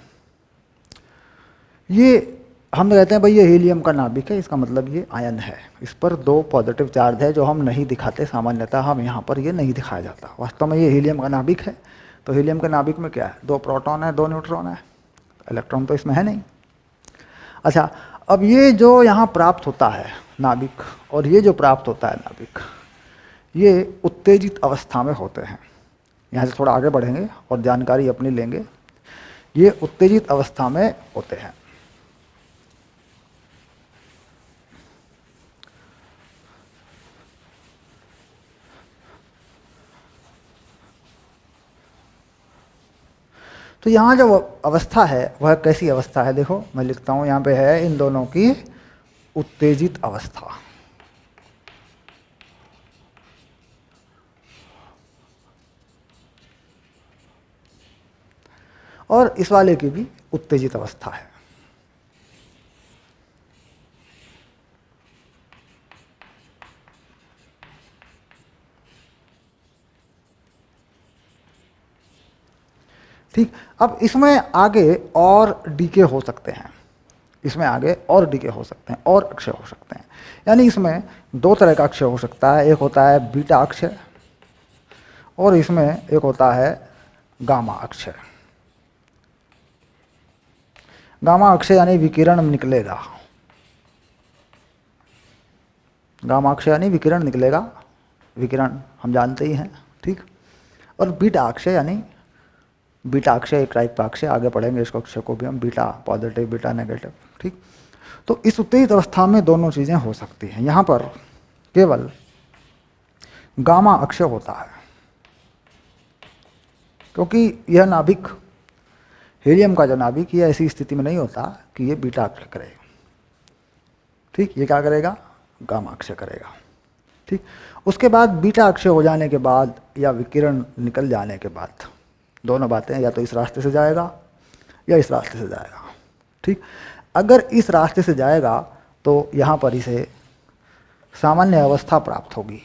ये हम कहते हैं भाई ये हीलियम का नाभिक है, इसका मतलब ये आयन है। इस पर 2 पॉजिटिव चार्ज है जो हम नहीं दिखाते, सामान्यतः हम यहाँ पर ये नहीं दिखाया जाता। वास्तव में ये हीलियम का नाभिक है। तो हीलियम के नाभिक में क्या है, 2 प्रोटॉन है, 2 न्यूट्रॉन है, इलेक्ट्रॉन तो इसमें है नहीं। अच्छा, अब ये जो यहाँ प्राप्त होता है नाभिक और ये जो प्राप्त होता है नाभिक, ये उत्तेजित अवस्था में होते हैं। यहाँ से थोड़ा आगे बढ़ेंगे और जानकारी अपनी लेंगे। ये उत्तेजित अवस्था में होते हैं। तो यहाँ जो अवस्था है वह कैसी अवस्था है, देखो मैं लिखता हूँ, यहाँ पे है इन दोनों की उत्तेजित अवस्था। और इस वाले की भी उत्तेजित अवस्था है। ठीक, अब इसमें आगे और डीके हो सकते हैं, इसमें आगे और डीके हो सकते हैं और अक्षय हो सकते हैं। यानी इसमें 2 तरह का अक्षय हो सकता है, एक होता है बीटा अक्षय और इसमें एक होता है गामा अक्षय। गामा अक्षय यानी विकिरण निकलेगा, गामा अक्षय यानी विकिरण निकलेगा, विकिरण हम जानते ही हैं। ठीक, और बीटा अक्षय यानी बीटा अक्षय एक टाइप का अक्षय, आगे पढ़ेंगे इसको अक्षय को भी हम, बीटा पॉजिटिव बीटा नेगेटिव। ठीक, तो इस उत्तेजित अवस्था में दोनों चीज़ें हो सकती हैं। यहाँ पर केवल गामा अक्षय होता है, क्योंकि यह नाभिक हीलियम का जो नाभिक ये ऐसी स्थिति में नहीं होता कि ये बीटा अक्षय करेगा। ठीक, ये क्या करेगा, गामा अक्षय करेगा। ठीक, उसके बाद बीटा अक्षय हो जाने के बाद या विकिरण निकल जाने के बाद दोनों बातें, या तो इस रास्ते से जाएगा या इस रास्ते से जाएगा। ठीक, अगर इस रास्ते से जाएगा तो यहाँ पर इसे सामान्य अवस्था प्राप्त होगी।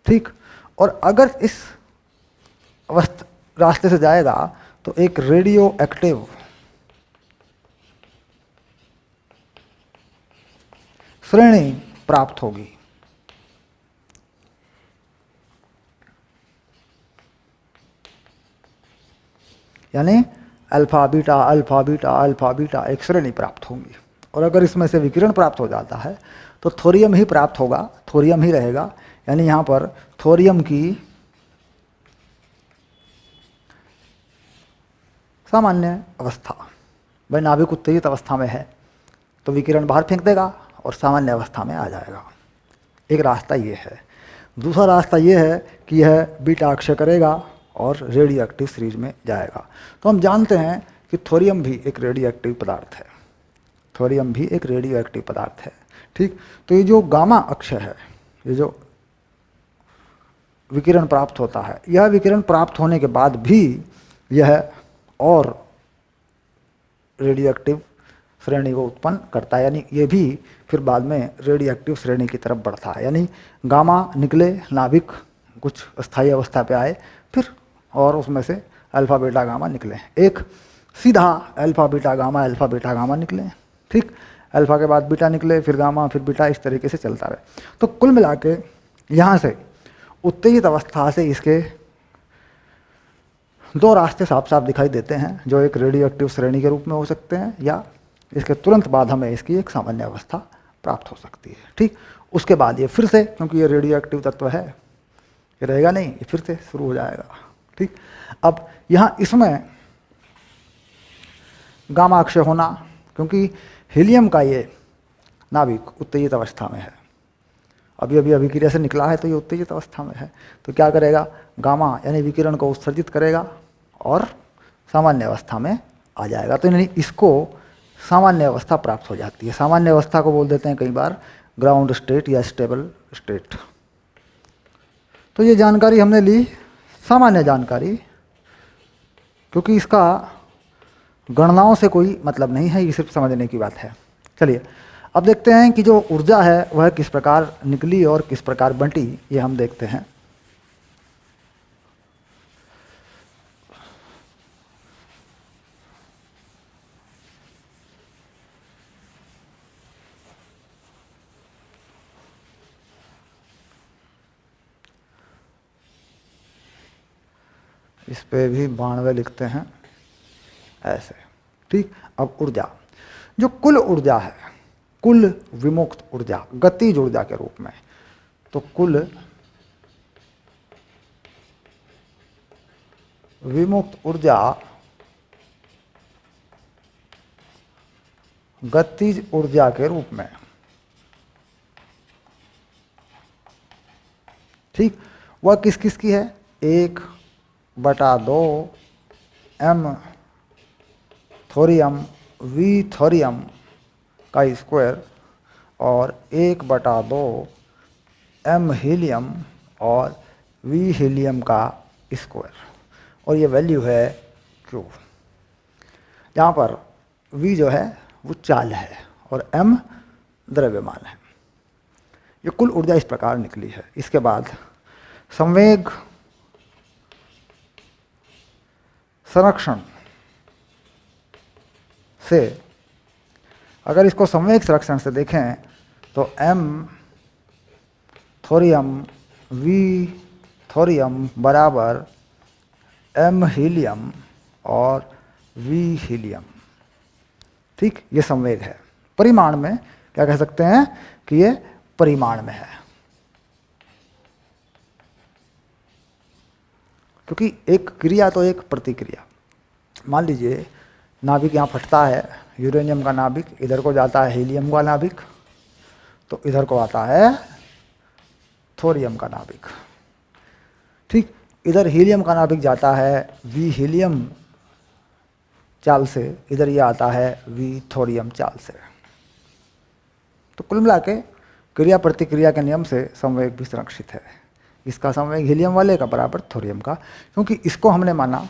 ठीक, और अगर इस रास्ते से जाएगा तो एक रेडियो एक्टिव श्रेणी प्राप्त होगी। यानी alpha beta alpha beta alpha beta एक श्रेणी प्राप्त होंगी। और अगर इसमें से विकिरण प्राप्त हो जाता है तो थोरियम ही प्राप्त होगा, थोरियम ही रहेगा। यानी यहाँ पर थोरियम की सामान्य अवस्था, वह नाभिक उत्तेजित अवस्था में है तो विकिरण बाहर फेंक देगा और सामान्य अवस्था में आ जाएगा। एक रास्ता ये है। दूसरा रास्ता ये है कि यह बीटा अक्षय करेगा और रेडियो एक्टिव सीरीज में जाएगा। तो हम जानते हैं कि थोरियम भी एक रेडियो एक्टिव पदार्थ है, थोरियम भी एक रेडियो एक्टिव पदार्थ है। ठीक, तो ये जो गामा अक्षय है, ये जो विकिरण प्राप्त होता है, यह विकिरण प्राप्त होने के बाद भी यह और रेडियो एक्टिव श्रेणी को उत्पन्न करता है। यानी ये भी फिर बाद में रेडियो एक्टिव श्रेणी की तरफ बढ़ता है। यानी गामा निकले, नाभिक कुछ स्थायी अवस्था पे आए, फिर और उसमें से अल्फा बीटा गामा निकले। एक सीधा अल्फा बीटा गामा निकले। ठीक, अल्फा के बाद बीटा निकले, फिर गामा, फिर बीटा, इस तरीके से चलता रहे। तो कुल मिला के यहाँ से उत्तेजित अवस्था से इसके दो रास्ते साफ साफ दिखाई देते हैं, जो एक रेडियो एक्टिव श्रेणी के रूप में हो सकते हैं या इसके तुरंत बाद हमें इसकी एक सामान्य अवस्था प्राप्त हो सकती है। ठीक, उसके बाद ये फिर से, क्योंकि ये रेडियो एक्टिव तत्व है, ये रहेगा नहीं, ये फिर से शुरू हो जाएगा। ठीक, अब यहाँ इसमें गामा अक्षय होना, क्योंकि हीलियम का ये नाभिक उत्तेजित अवस्था में है, अभी अभी अभिक्रिया से निकला है, तो ये उत्तेजित अवस्था में है। तो क्या करेगा, गामा यानी विकिरण को उत्सर्जित करेगा और सामान्य अवस्था में आ जाएगा। तो यानी इसको सामान्य अवस्था प्राप्त हो जाती है। सामान्य अवस्था को बोल देते हैं कई बार ग्राउंड स्टेट या स्टेबल स्टेट। तो ये जानकारी हमने ली, सामान्य जानकारी, क्योंकि इसका गणनाओं से कोई मतलब नहीं है, ये सिर्फ समझने की बात है। चलिए अब देखते हैं कि जो ऊर्जा है वह किस प्रकार निकली और किस प्रकार बंटी, ये हम देखते हैं। इस पे भी 92 लिखते हैं ऐसे। ठीक, अब ऊर्जा, जो कुल ऊर्जा है, कुल विमुक्त ऊर्जा गतिज ऊर्जा के रूप में, तो कुल विमुक्त ऊर्जा गतिज ऊर्जा के रूप में, ठीक, वह किस किस की है, 1/2 m थोरियम v थोरियम का स्क्वायर और 1/2 m हीलियम और v हीलियम का स्क्वायर, और ये वैल्यू है Q। यहाँ पर v जो है वो चाल है और m द्रव्यमान है। ये कुल ऊर्जा इस प्रकार निकली है। इसके बाद संवेग संरक्षण से, अगर इसको संवेग संरक्षण से देखें तो m थोरियम v थोरियम बराबर m हीलियम और v हीलियम। ठीक, ये संवेग है। परिमाण में क्या कह सकते हैं कि ये परिमाण में है, क्योंकि एक क्रिया तो एक प्रतिक्रिया। मान लीजिए नाभिक यहाँ फटता है, यूरेनियम का नाभिक, इधर को जाता है हीलियम का नाभिक, तो इधर को आता है थोरियम का नाभिक। ठीक, इधर हीलियम का नाभिक जाता है वी हीलियम चाल से, इधर ये आता है वी थोरियम चाल से। तो कुल मिला के क्रिया प्रतिक्रिया के नियम से संवेग भी संरक्षित है। इसका संवेग हीलियम वाले का बराबर थोरियम का, क्योंकि इसको हमने माना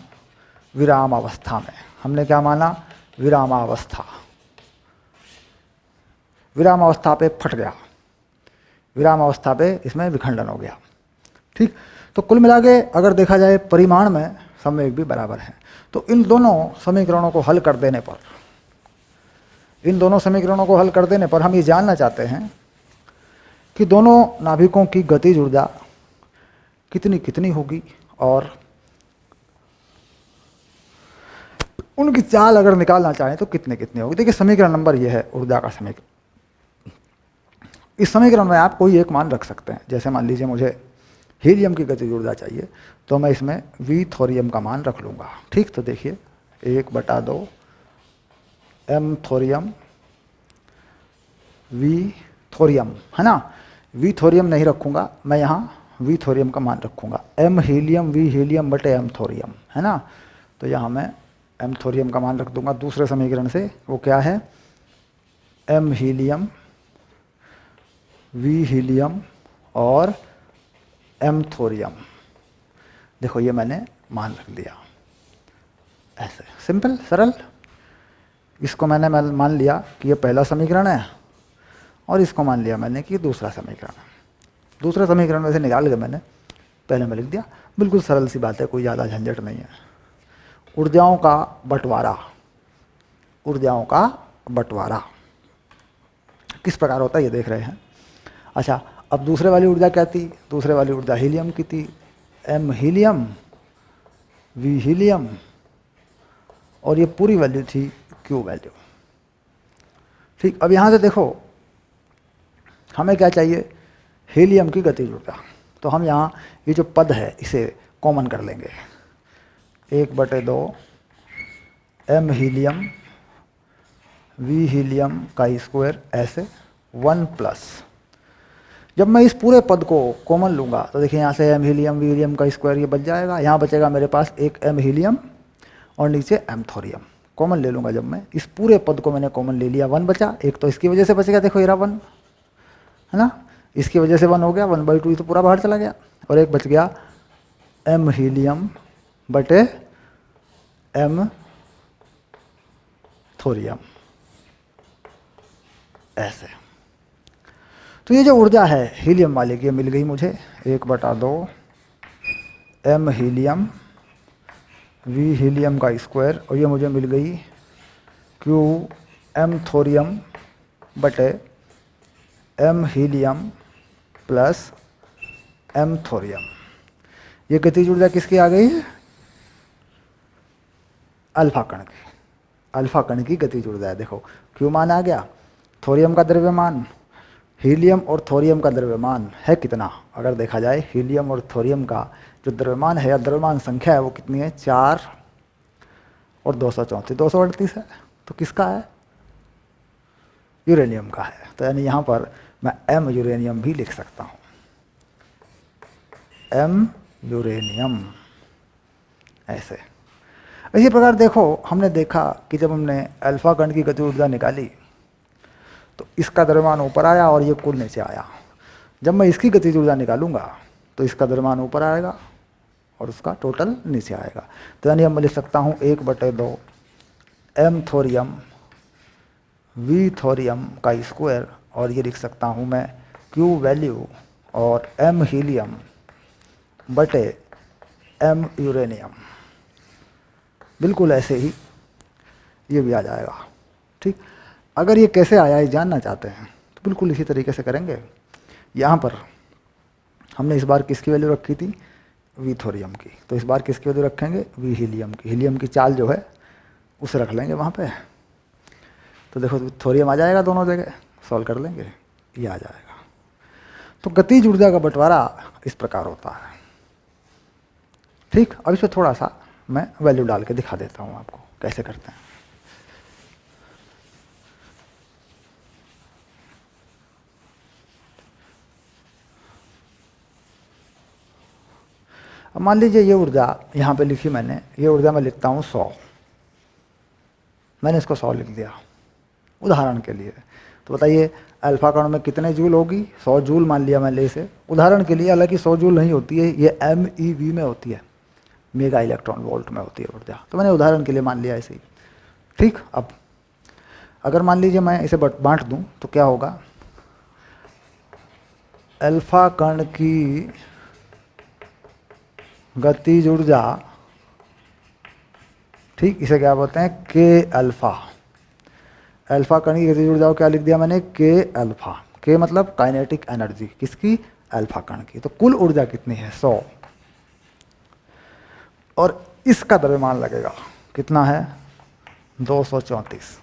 विराम अवस्था में। हमने क्या माना, विरामावस्था। विराम अवस्था पे फट गया, विराम अवस्था पे इसमें विखंडन हो गया। ठीक, तो कुल मिला के अगर देखा जाए परिमाण में संवेग भी बराबर है। तो इन दोनों समीकरणों को हल कर देने पर, इन दोनों समीकरणों को हल कर देने पर हम ये जानना चाहते हैं कि दोनों नाभिकों की गतिज ऊर्जा कितनी कितनी होगी और उनकी चाल अगर निकालना चाहें तो कितने कितने होगी। देखिए समीकरण नंबर ये है ऊर्जा का समीकरण। इस समीकरण में आप कोई एक मान रख सकते हैं। जैसे मान लीजिए मुझे हीलियम की गतिज ऊर्जा चाहिए, तो मैं इसमें v थोरियम का मान रख लूँगा। ठीक, तो देखिए 1/2 m थोरियम v थोरियम, है ना। v थोरियम नहीं रखूँगा मैं, यहाँ v थोरियम का मान रखूँगा। m हीलियम v हीलियम बटे m थोरियम, है ना। तो यहाँ मैं m थोरियम का मान रख दूँगा दूसरे समीकरण से। वो क्या है, m हीलियम v हीलियम और m थोरियम। देखो ये मैंने मान रख दिया ऐसे, सिंपल सरल। इसको मैंने मान लिया कि ये पहला समीकरण है और इसको मान लिया मैंने कि दूसरा समीकरण है। दूसरा समीकरण में से निकाल के मैंने पहले में लिख दिया। बिल्कुल सरल सी बात है, कोई ज़्यादा झंझट नहीं है। ऊर्जाओं का बंटवारा, ऊर्जाओं का बंटवारा, किस प्रकार होता है ये देख रहे हैं। अच्छा, अब दूसरे वाली ऊर्जा क्या थी? दूसरे वाली ऊर्जा हीलियम की थी, m हीलियम v हीलियम, और ये पूरी वैल्यू थी q वैल्यू। ठीक, अब यहाँ से देखो हमें क्या चाहिए? हीलियम की गतिज ऊर्जा। तो हम यहाँ ये जो पद है इसे कॉमन कर लेंगे, 1/2 m हीलियम v हीलियम का स्क्वायर ऐसे 1+। जब मैं इस पूरे पद को कॉमन लूँगा तो देखिए यहाँ से m हीलियम v हीलियम का स्क्वायर ये बच जाएगा। यहाँ बचेगा मेरे पास एक m हीलियम और नीचे m थोरियम। कॉमन ले लूँगा, जब मैं इस पूरे पद को मैंने कॉमन ले लिया, 1 बचा। एक तो इसकी वजह से बचेगा, देखो ये रहा 1 है ना, इसकी वजह से 1 हो गया, 1/2 तो पूरा बाहर चला गया। और एक बच गया m हीलियम बटे m थोरियम ऐसे। तो ये जो ऊर्जा है हीलियम वाले की मिल गई मुझे, 1/2 m हीलियम v हीलियम का स्क्वायर, और ये मुझे मिल गई q m थोरियम बटे m helium plus m thorium. ये गतिज ऊर्जा किसकी आ गई है? अल्फा कण की। अल्फा कण की गतिज ऊर्जा है। देखो q मान आ गया, थोरियम का द्रव्यमान, हीलियम और थोरियम का द्रव्यमान है कितना? अगर देखा जाए हीलियम और थोरियम का जो द्रव्यमान है या द्रव्यमान संख्या है वो कितनी है? 4 और 234, 238 है। तो किसका है? यूरेनियम का है। तो यानी यहाँ पर मैं m यूरेनियम भी लिख सकता हूँ, m यूरेनियम ऐसे। इसी प्रकार देखो हमने देखा कि जब हमने अल्फा कण की गति ऊर्जा निकाली तो इसका द्रव्यमान ऊपर आया और ये कुल नीचे आया। जब मैं इसकी गतिज ऊर्जा निकालूंगा तो इसका द्रव्यमान ऊपर आएगा और उसका टोटल नीचे आएगा। तो यानी अब मैं लिख सकता हूँ 1/2 m थोरियम v थोरियम का स्क्वायर, और ये लिख सकता हूँ मैं q वैल्यू और m हीलियम बटे m यूरेनियम। बिल्कुल ऐसे ही ये भी आ जाएगा। ठीक, अगर ये कैसे आया ये जानना चाहते हैं तो बिल्कुल इसी तरीके से करेंगे। यहाँ पर हमने इस बार किसकी वैल्यू रखी थी? वी थोरियम की। तो इस बार किसकी वैल्यू रखेंगे? वी हीलियम की। हीलियम की चाल जो है उसे रख लेंगे वहाँ पे। तो देखो थोरियम आ जाएगा दोनों जगह, सॉल्व कर लेंगे, ये आ जाएगा। तो गतिज ऊर्जा का बंटवारा इस प्रकार होता है। ठीक, अब इसमें थोड़ा सा मैं वैल्यू डाल के दिखा देता हूँ आपको कैसे करते हैं। अब मान लीजिए ये ऊर्जा यहाँ पे लिखी मैंने, ये ऊर्जा मैं लिखता हूँ 100, मैंने इसको 100 लिख दिया उदाहरण के लिए। तो बताइए अल्फा कण में कितने जूल होगी? 100 जूल मान लिया मैंने इसे उदाहरण के लिए। हालांकि 100 जूल नहीं होती है, ये MeV में होती है, मेगा इलेक्ट्रॉन वोल्ट में होती है ऊर्जा। तो मैंने उदाहरण के लिए मान लिया ऐसे ही। ठीक, अब अगर मान लीजिए मैं इसे बांट दूं तो क्या होगा? अल्फा कण की गतिज ऊर्जा, ठीक, इसे क्या बोलते हैं? के अल्फा। अल्फा कण की गतिज ऊर्जा को क्या लिख दिया मैंने? के अल्फा। के मतलब काइनेटिक एनर्जी किसकी? अल्फा कण की। तो कुल ऊर्जा कितनी है? 100। और इसका द्रव्यमान लगेगा कितना है? 234।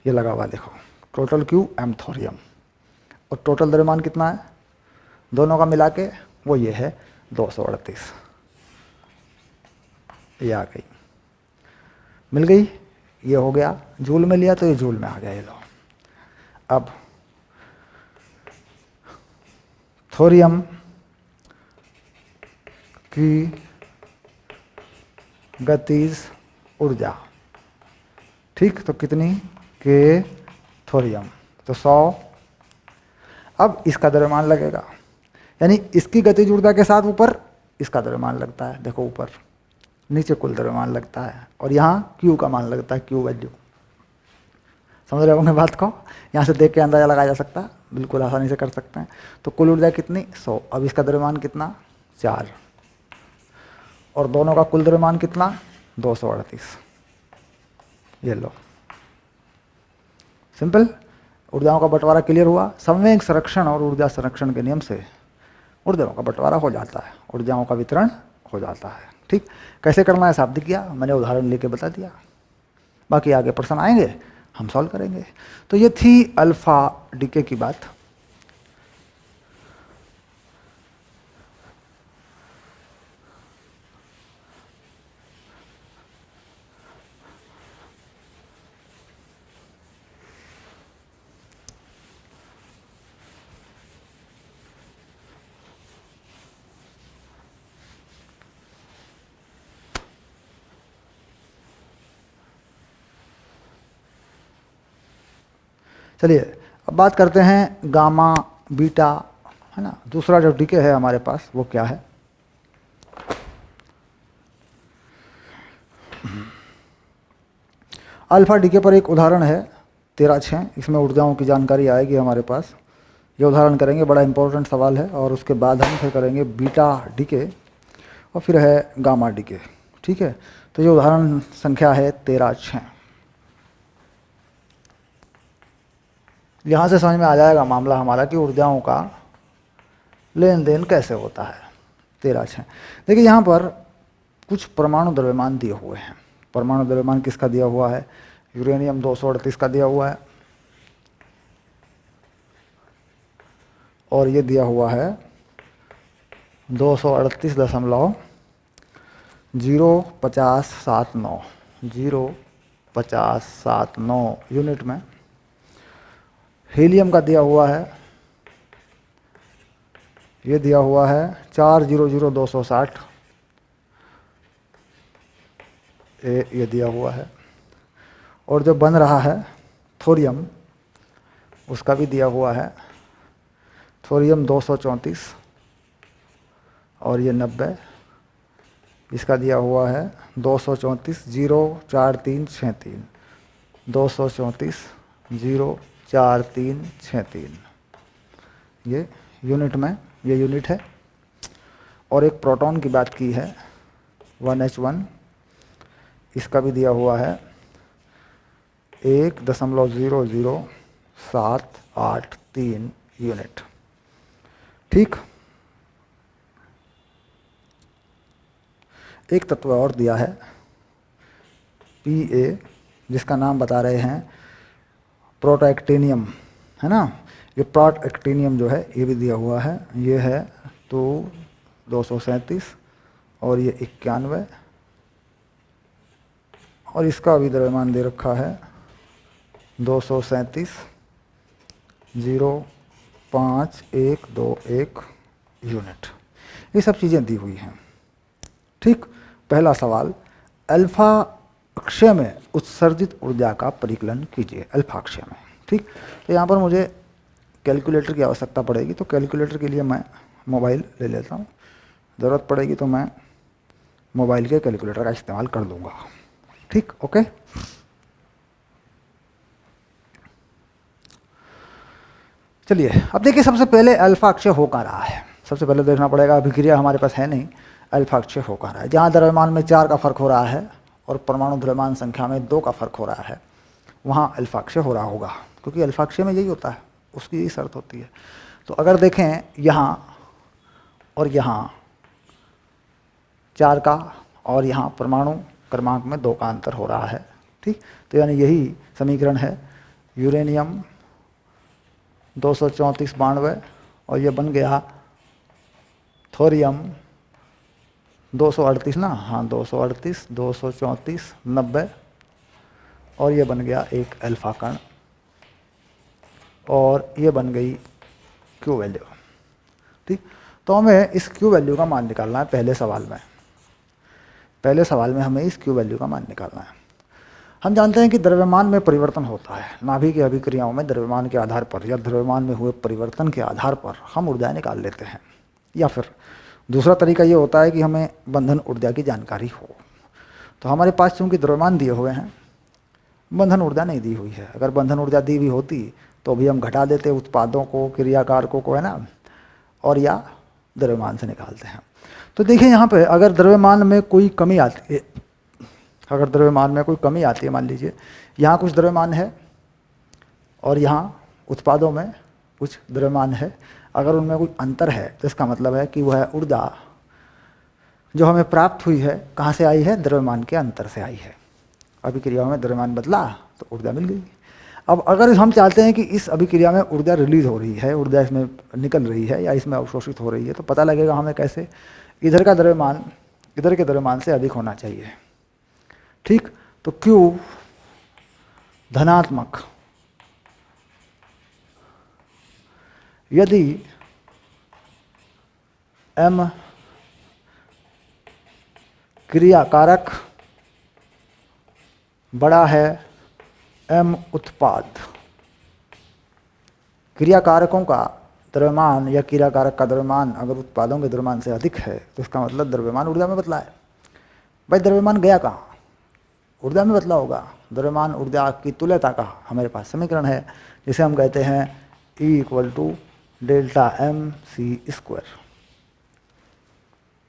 ये लगा हुआ देखो, टोटल क्यू m थोरियम, और टोटल द्रव्यमान कितना है दोनों का मिला के? वो ये है 238। ये आ गई, मिल गई। ये हो गया, जूल में लिया तो ये जूल में आ गया। ये लो, अब थोरियम की गतिज ऊर्जा, ठीक, तो कितनी? के थोरियम, तो 100। अब इसका द्रव्यमान लगेगा, यानी इसकी गतिज ऊर्जा के साथ ऊपर इसका द्रव्यमान लगता है। देखो ऊपर नीचे कुल द्रव्यमान लगता है, और यहाँ Q का मान लगता है, Q वैल्यू। समझ रहे होंगे बात को? यहाँ से देख के अंदाजा लगाया जा सकता है, बिल्कुल आसानी से कर सकते हैं। तो कुल ऊर्जा कितनी? 100। अब इसका द्रव्यमान कितना? 4, और दोनों का कुल द्रव्यमान कितना? 238। ये लो, सिंपल। ऊर्जाओं का बंटवारा क्लियर हुआ। संवेग संरक्षण और ऊर्जा संरक्षण के नियम से ऊर्जाओं का बंटवारा हो जाता है, ऊर्जाओं का वितरण हो जाता है। ठीक, कैसे करना है शाब्दिक किया, मैंने उदाहरण लेके बता दिया। बाकी आगे प्रश्न आएंगे, हम सॉल्व करेंगे। तो ये थी अल्फा डीके की बात। चलिए अब बात करते हैं गामा बीटा, है ना। दूसरा जो डीके है हमारे पास वो क्या है। अल्फा डीके पर एक उदाहरण है 13/6, इसमें ऊर्जाओं की जानकारी आएगी हमारे पास। ये उदाहरण करेंगे, बड़ा इंपॉर्टेंट सवाल है। और उसके बाद हम फिर करेंगे बीटा डीके और फिर है गामा डीके। ठीक है, तो ये उदाहरण संख्या है 13/6। यहाँ से समझ में आ जाएगा मामला हमारा कि ऊर्जाओं का लेन देन कैसे होता है। 13/6 देखिए, यहाँ पर कुछ परमाणु द्रव्यमान दिए हुए हैं। परमाणु द्रव्यमान किसका दिया हुआ है, यूरेनियम 238 का दिया हुआ है, और ये दिया हुआ है 238.0579 यूनिट में। हीलियम का दिया हुआ है, ये दिया हुआ है 4000260, ये दिया हुआ है। और जो बन रहा है थोरियम, उसका भी दिया हुआ है, थोरियम 234 और ये 90, इसका दिया हुआ है 234.04363, 234.04363, ये यूनिट में, ये यूनिट है। और एक प्रोटॉन की बात की है 1H1, इसका भी दिया हुआ है 1.00783 यूनिट। ठीक, एक तत्व और दिया है Pa, जिसका नाम बता रहे हैं प्रोटोएक्टिनियम, है ना। ये प्रोटोएक्टिनियम जो है ये भी दिया हुआ है, ये है तो 237 और ये 91, और इसका भी द्रव्यमान दे रखा है 237.05121 यूनिट। ये सब चीज़ें दी हुई हैं। ठीक, पहला सवाल, अल्फा अक्षय में उत्सर्जित ऊर्जा का परिकलन कीजिए। अल्फा अक्षय में, ठीक। तो यहाँ पर मुझे कैलकुलेटर की आवश्यकता पड़ेगी, तो कैलकुलेटर के लिए मैं मोबाइल ले लेता हूँ। ज़रूरत पड़ेगी तो मैं मोबाइल के कैलकुलेटर का इस्तेमाल कर दूँगा। ठीक, ओके। चलिए अब देखिए, सबसे पहले अल्फा अक्षय हो कहाँ रहा है। सबसे पहले देखना पड़ेगा, अभिक्रिया हमारे पास है नहीं, अल्फा अक्षय हो कहाँ रहा है। जहाँ द्रव्यमान में 4 का फर्क हो रहा है और परमाणु द्रव्यमान संख्या में 2 का फर्क हो रहा है, वहाँ अल्फा अक्षय हो रहा होगा, क्योंकि अल्फा अक्षय में यही होता है, उसकी यही शर्त होती है। तो अगर देखें यहाँ और यहाँ 4 का, और यहाँ परमाणु क्रमांक में 2 का अंतर हो रहा है। ठीक, तो यानी यही समीकरण है, यूरेनियम 234.92 और ये बन गया थोरियम 238 ना, हाँ 238, 234, 90, और ये बन गया एक अल्फा कण, और ये बन गई क्यू वैल्यू। ठीक, तो हमें इस क्यू वैल्यू का मान निकालना है पहले सवाल में। पहले सवाल में हमें इस क्यू वैल्यू का मान निकालना है। हम जानते हैं कि द्रव्यमान में परिवर्तन होता है। नाभिक की अभिक्रियाओं में द्रव्यमान के आधार पर या द्रव्यमान में हुए परिवर्तन के आधार पर हम ऊर्जाएं निकाल लेते हैं। या फिर दूसरा तरीका ये होता है कि हमें बंधन ऊर्जा की जानकारी हो। तो हमारे पास चूँकि द्रव्यमान दिए हुए हैं, बंधन ऊर्जा नहीं दी हुई है। अगर बंधन ऊर्जा दी हुई होती तो भी हम घटा देते उत्पादों को, क्रियाकारकों को, है ना, और या द्रव्यमान से निकालते हैं। तो देखिए यहाँ पे अगर द्रव्यमान में कोई कमी आती है, मान लीजिए यहाँ कुछ द्रव्यमान है और यहाँ उत्पादों में कुछ द्रव्यमान है, अगर उनमें कोई अंतर है तो इसका मतलब है कि वह ऊर्जा जो हमें प्राप्त हुई है कहाँ से आई है, द्रव्यमान के अंतर से आई है। अभिक्रियाओं में द्रव्यमान बदला तो ऊर्जा मिल गई। अब अगर हम चाहते हैं कि इस अभिक्रिया में ऊर्जा रिलीज हो रही है, ऊर्जा इसमें निकल रही है या इसमें अवशोषित हो रही है, तो पता लगेगा हमें कैसे, इधर का द्रव्यमान इधर के द्रव्यमान से अधिक होना चाहिए। ठीक, तो Q धनात्मक यदि M क्रियाकारक बड़ा है M उत्पाद, क्रियाकारकों का द्रव्यमान या क्रियाकारक का द्रव्यमान अगर उत्पादों के द्रव्यमान से अधिक है तो इसका मतलब द्रव्यमान ऊर्जा में बदला है। भाई द्रव्यमान गया कहाँ, ऊर्जा में बदला होगा। द्रव्यमान ऊर्जा की तुल्यता का हमारे पास समीकरण है, जिसे हम कहते हैं E = Δmc²।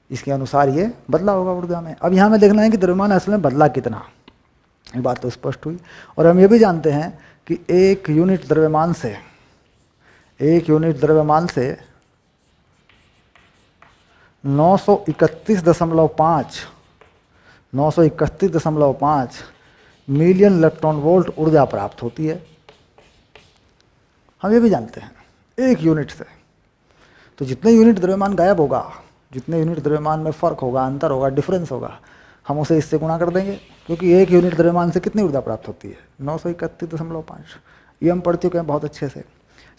इसके अनुसार ये बदला होगा ऊर्जा में। अब यहाँ में देखना है कि द्रव्यमान असल में बदला कितना, ये बात तो स्पष्ट हुई। और हम ये भी जानते हैं कि एक यूनिट द्रव्यमान से 931.5 मिलियन इलेक्ट्रॉन वोल्ट ऊर्जा प्राप्त होती है। हम ये भी जानते हैं एक यूनिट से। तो जितने यूनिट द्रव्यमान गायब होगा, जितने यूनिट द्रव्यमान में फर्क होगा, अंतर होगा, डिफरेंस होगा, हम उसे इससे गुणा कर देंगे, क्योंकि एक यूनिट द्रव्यमान से कितनी ऊर्जा प्राप्त होती है, 931.5। ये हम पढ़ चुके हैं बहुत अच्छे से।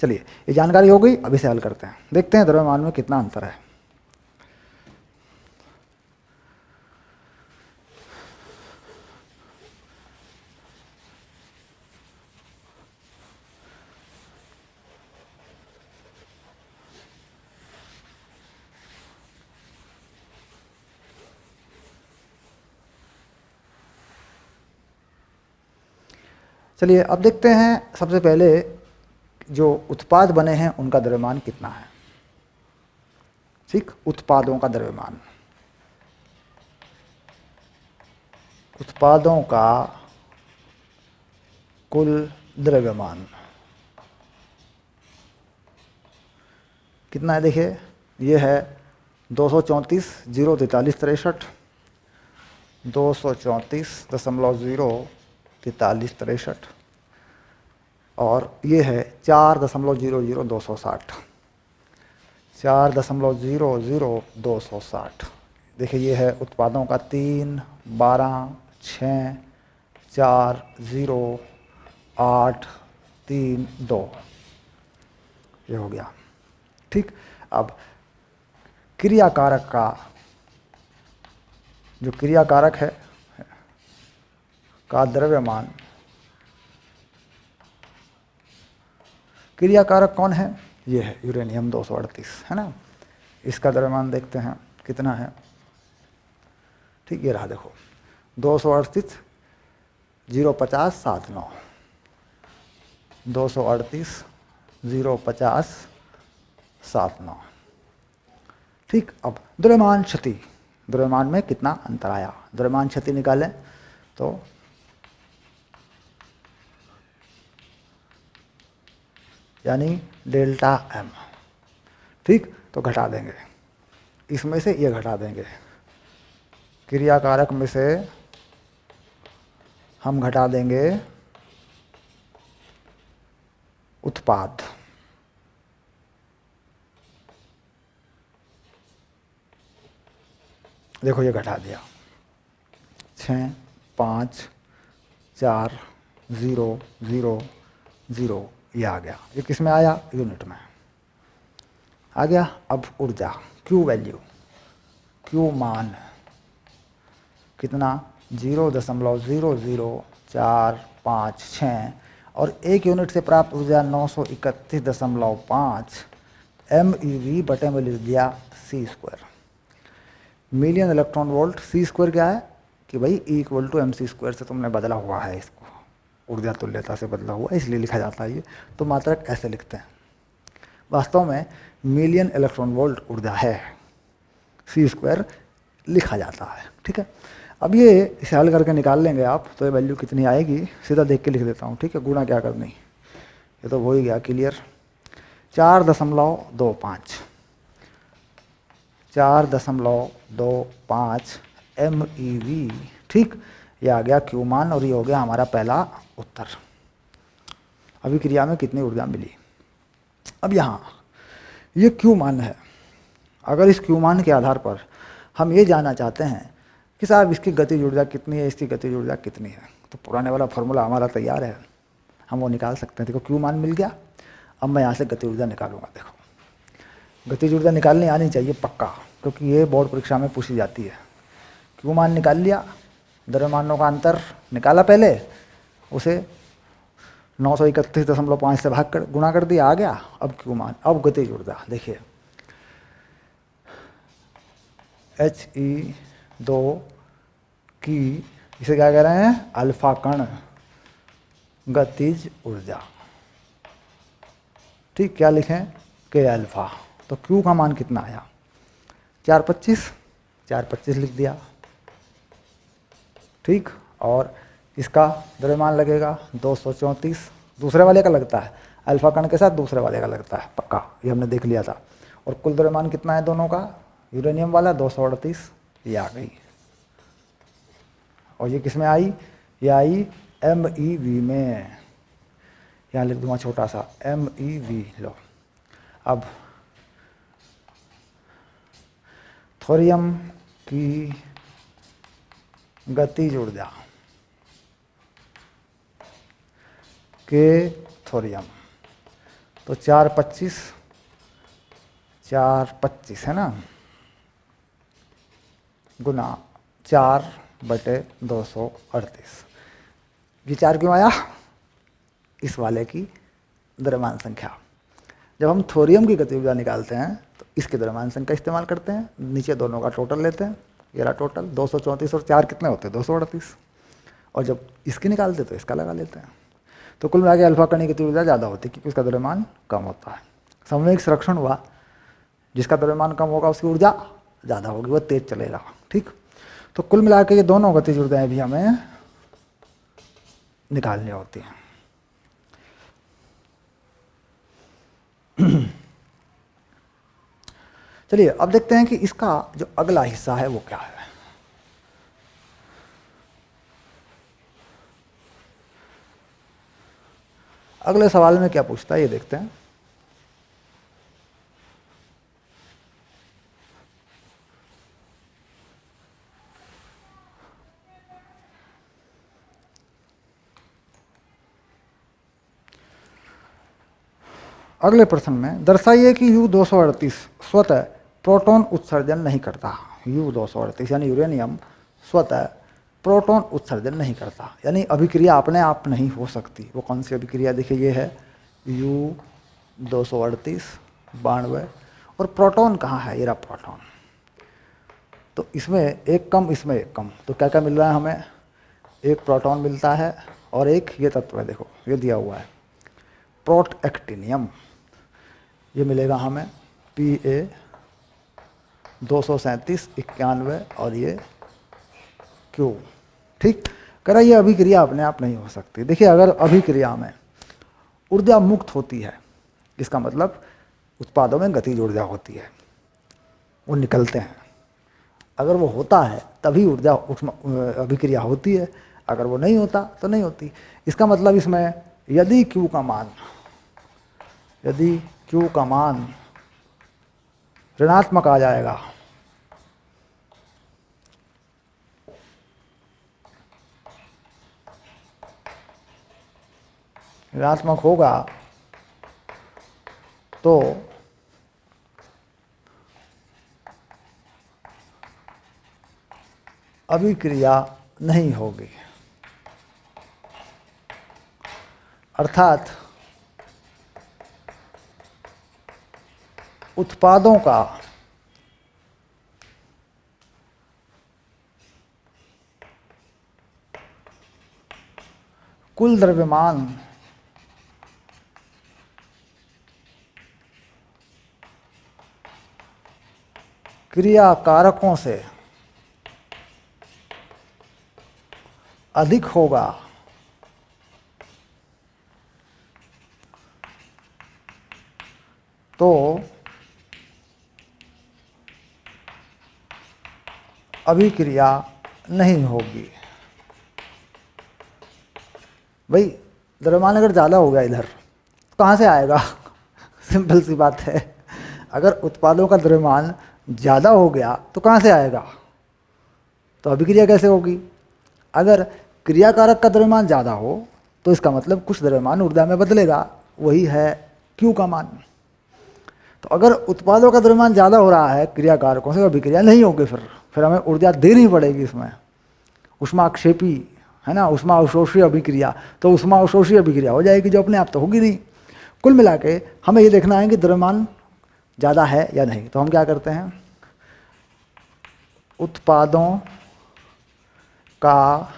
चलिए, ये जानकारी हो गई, अब इसे हल करते हैं, देखते हैं द्रव्यमान में कितना अंतर है। चलिए अब देखते हैं, सबसे पहले जो उत्पाद बने हैं उनका द्रव्यमान कितना है। ठीक, उत्पादों का द्रव्यमान, उत्पादों का कुल द्रव्यमान कितना है, देखिए ये है 234,043,63, 234.04363 और ये है 4.00260, 4.00260। देखिए ये है उत्पादों का 3, 12, 6, 4, 0, 8, 3, 2, ये हो गया। ठीक, अब क्रियाकारक का, जो क्रियाकारक है का द्रव्यमान, क्रियाकारक कौन है, ये है यूरेनियम 238, है ना। इसका द्रव्यमान देखते हैं कितना है। ठीक, ये रहा, देखो 238 050 79, 238 050 79। ठीक, अब द्रव्यमान क्षति, द्रव्यमान में कितना अंतर आया, द्रव्यमान क्षति निकालें तो यानी डेल्टा M। ठीक, तो घटा देंगे, इसमें से ये घटा देंगे, क्रियाकारक में से हम घटा देंगे उत्पाद। देखो ये घटा दिया, 6, 5, 4, 0, 0, 0, ये आ गया। ये किस में आया, यूनिट में आ गया। अब ऊर्जा Q वैल्यू, Q मान कितना, 0.00456 और एक यूनिट से प्राप्त ऊर्जा 931.5 MeV बटे में लिख दिया c², million electron volt. c² क्या है कि भाई E = mc² से तुमने बदला हुआ है, इसको ऊर्जा तुल्यता से बदला हुआ है, इसलिए लिखा जाता है ये। तो मात्रक ऐसे लिखते हैं, वास्तव में मिलियन इलेक्ट्रॉन वोल्ट ऊर्जा है, c² लिखा जाता है। ठीक है, अब ये इसे हल करके निकाल लेंगे आप, तो ये वैल्यू कितनी आएगी, सीधा देख के लिख देता हूँ। ठीक है, गुणा क्या करनी, ये तो हो ही गया क्लियर। 4.25 4.25 MeV, ठीक। ये आ गया क्यू मान और ये हो गया हमारा पहला उत्तर। अभिक्रिया में कितनी ऊर्जा मिली। अब यहाँ ये क्यू मान है। अगर इस क्यू मान के आधार पर हम ये जानना चाहते हैं कि साहब इसकी गतिज ऊर्जा कितनी है, इसकी गतिज ऊर्जा कितनी है, तो पुराने वाला फॉर्मूला हमारा तैयार है, हम वो निकाल सकते हैं। देखो क्यू मान मिल गया। अब मैं यहाँ से गतिज ऊर्जा निकालूंगा। देखो गतिज ऊर्जा निकालनी आनी चाहिए पक्का, क्योंकि ये बोर्ड परीक्षा में पूछी जाती है। क्यू मान निकाल लिया, द्रव्यमानों का अंतर निकाला पहले, उसे 931.5 से भाग कर गुणा कर दिया, आ गया। अब क्यू मान, अब गतिज ऊर्जा देखिए He2 की, इसे क्या कह रहे हैं, अल्फा कण गतिज ऊर्जा, ठीक। क्या लिखें, के अल्फा। तो क्यू का मान कितना आया, 425 लिख दिया, ठीक। और इसका द्रव्यमान लगेगा 234, दूसरे वाले का लगता है, अल्फा कण के साथ दूसरे वाले का लगता है पक्का, ये हमने देख लिया था। और कुल द्रव्यमान कितना है दोनों का, यूरेनियम वाला 238, ये आ गई। और ये किस में आई, ये आई MeV में, यहाँ लिख दूंगा छोटा सा MeV। लो अब थोरियम की गतिज ऊर्जा के थोरियम, तो 425 है ना, गुना 4/238। ये 4 क्यों आया, इस वाले की द्रव्यमान संख्या। जब हम थोरियम की गतिज ऊर्जा निकालते हैं तो इसके द्रव्यमान संख्या इस्तेमाल करते हैं, नीचे दोनों का टोटल लेते हैं, ये रहा टोटल 234 और 4 कितने होते हैं, 238। और जब इसकी निकालते तो इसका लगा लेते हैं। तो कुल मिला के अल्फा कण की गतिज ऊर्जा ज़्यादा होती है क्योंकि उसका द्रव्यमान कम होता है। समवेग संरक्षण हुआ, जिसका द्रव्यमान कम होगा उसकी ऊर्जा ज़्यादा होगी, वह तेज चलेगा, ठीक। तो कुल मिला के ये दोनों गतिज ऊर्जाएं भी हमें निकालनी होती हैं। चलिए अब देखते हैं कि इसका जो अगला हिस्सा है वो क्या है। अगले सवाल में क्या पूछता है ये देखते हैं। अगले प्रश्न में दर्शाइए कि U238 स्वतः प्रोटॉन उत्सर्जन नहीं करता। U238 यानी यूरेनियम स्वतः प्रोटॉन उत्सर्जन नहीं करता, यानी अभिक्रिया अपने आप नहीं हो सकती। वो कौन सी अभिक्रिया, देखिए ये है U238 92, और प्रोटॉन कहाँ है, ये रहा प्रोटॉन। तो इसमें एक कम, इसमें एक कम, तो क्या क्या मिल रहा है हमें, एक प्रोटॉन मिलता है और एक ये तत्व है, देखो ये दिया हुआ है प्रोटएक्टिनियम, ये मिलेगा हमें Pa 237 91 और ये Q, ठीक। कह रहा ये अभिक्रिया अपने आप नहीं हो सकती। देखिए अगर अभिक्रिया में ऊर्जा मुक्त होती है, इसका मतलब उत्पादों में गतिज ऊर्जा होती है, वो निकलते हैं। अगर वो होता है तभी ऊर्जा अभिक्रिया होती है, अगर वो नहीं होता तो नहीं होती। इसका मतलब इसमें यदि Q का मान ऋणात्मक आ जाएगा, ऋणात्मक होगा तो अभिक्रिया नहीं होगी, अर्थात उत्पादों का कुल द्रव्यमान क्रिया कारकों से अधिक होगा तो अभिक्रिया नहीं होगी। भाई द्रव्यमान अगर ज़्यादा हो गया इधर तो कहाँ से आएगा? सिंपल सी बात है, अगर उत्पादों का द्रव्यमान ज़्यादा हो गया तो कहाँ से आएगा? तो अभिक्रिया कैसे होगी? अगर क्रियाकारक का द्रव्यमान ज़्यादा हो तो इसका मतलब कुछ द्रव्यमान ऊर्जा में बदलेगा, वही है Q का मान। तो अगर उत्पादों का द्रव्यमान ज़्यादा हो रहा है क्रियाकारकों से, अभिक्रिया नहीं होगी, फिर हमें ऊर्जा देनी पड़ेगी इसमें। ऊष्माक्षेपी है ना, ऊष्मा अवशोषी अभिक्रिया, तो ऊष्मा अवशोषी अभिक्रिया हो जाएगी, जो अपने आप तो होगी नहीं। कुल मिला के हमें ये देखना है कि द्रव्यमान ज़्यादा है या नहीं। तो हम क्या करते हैं, उत्पादों का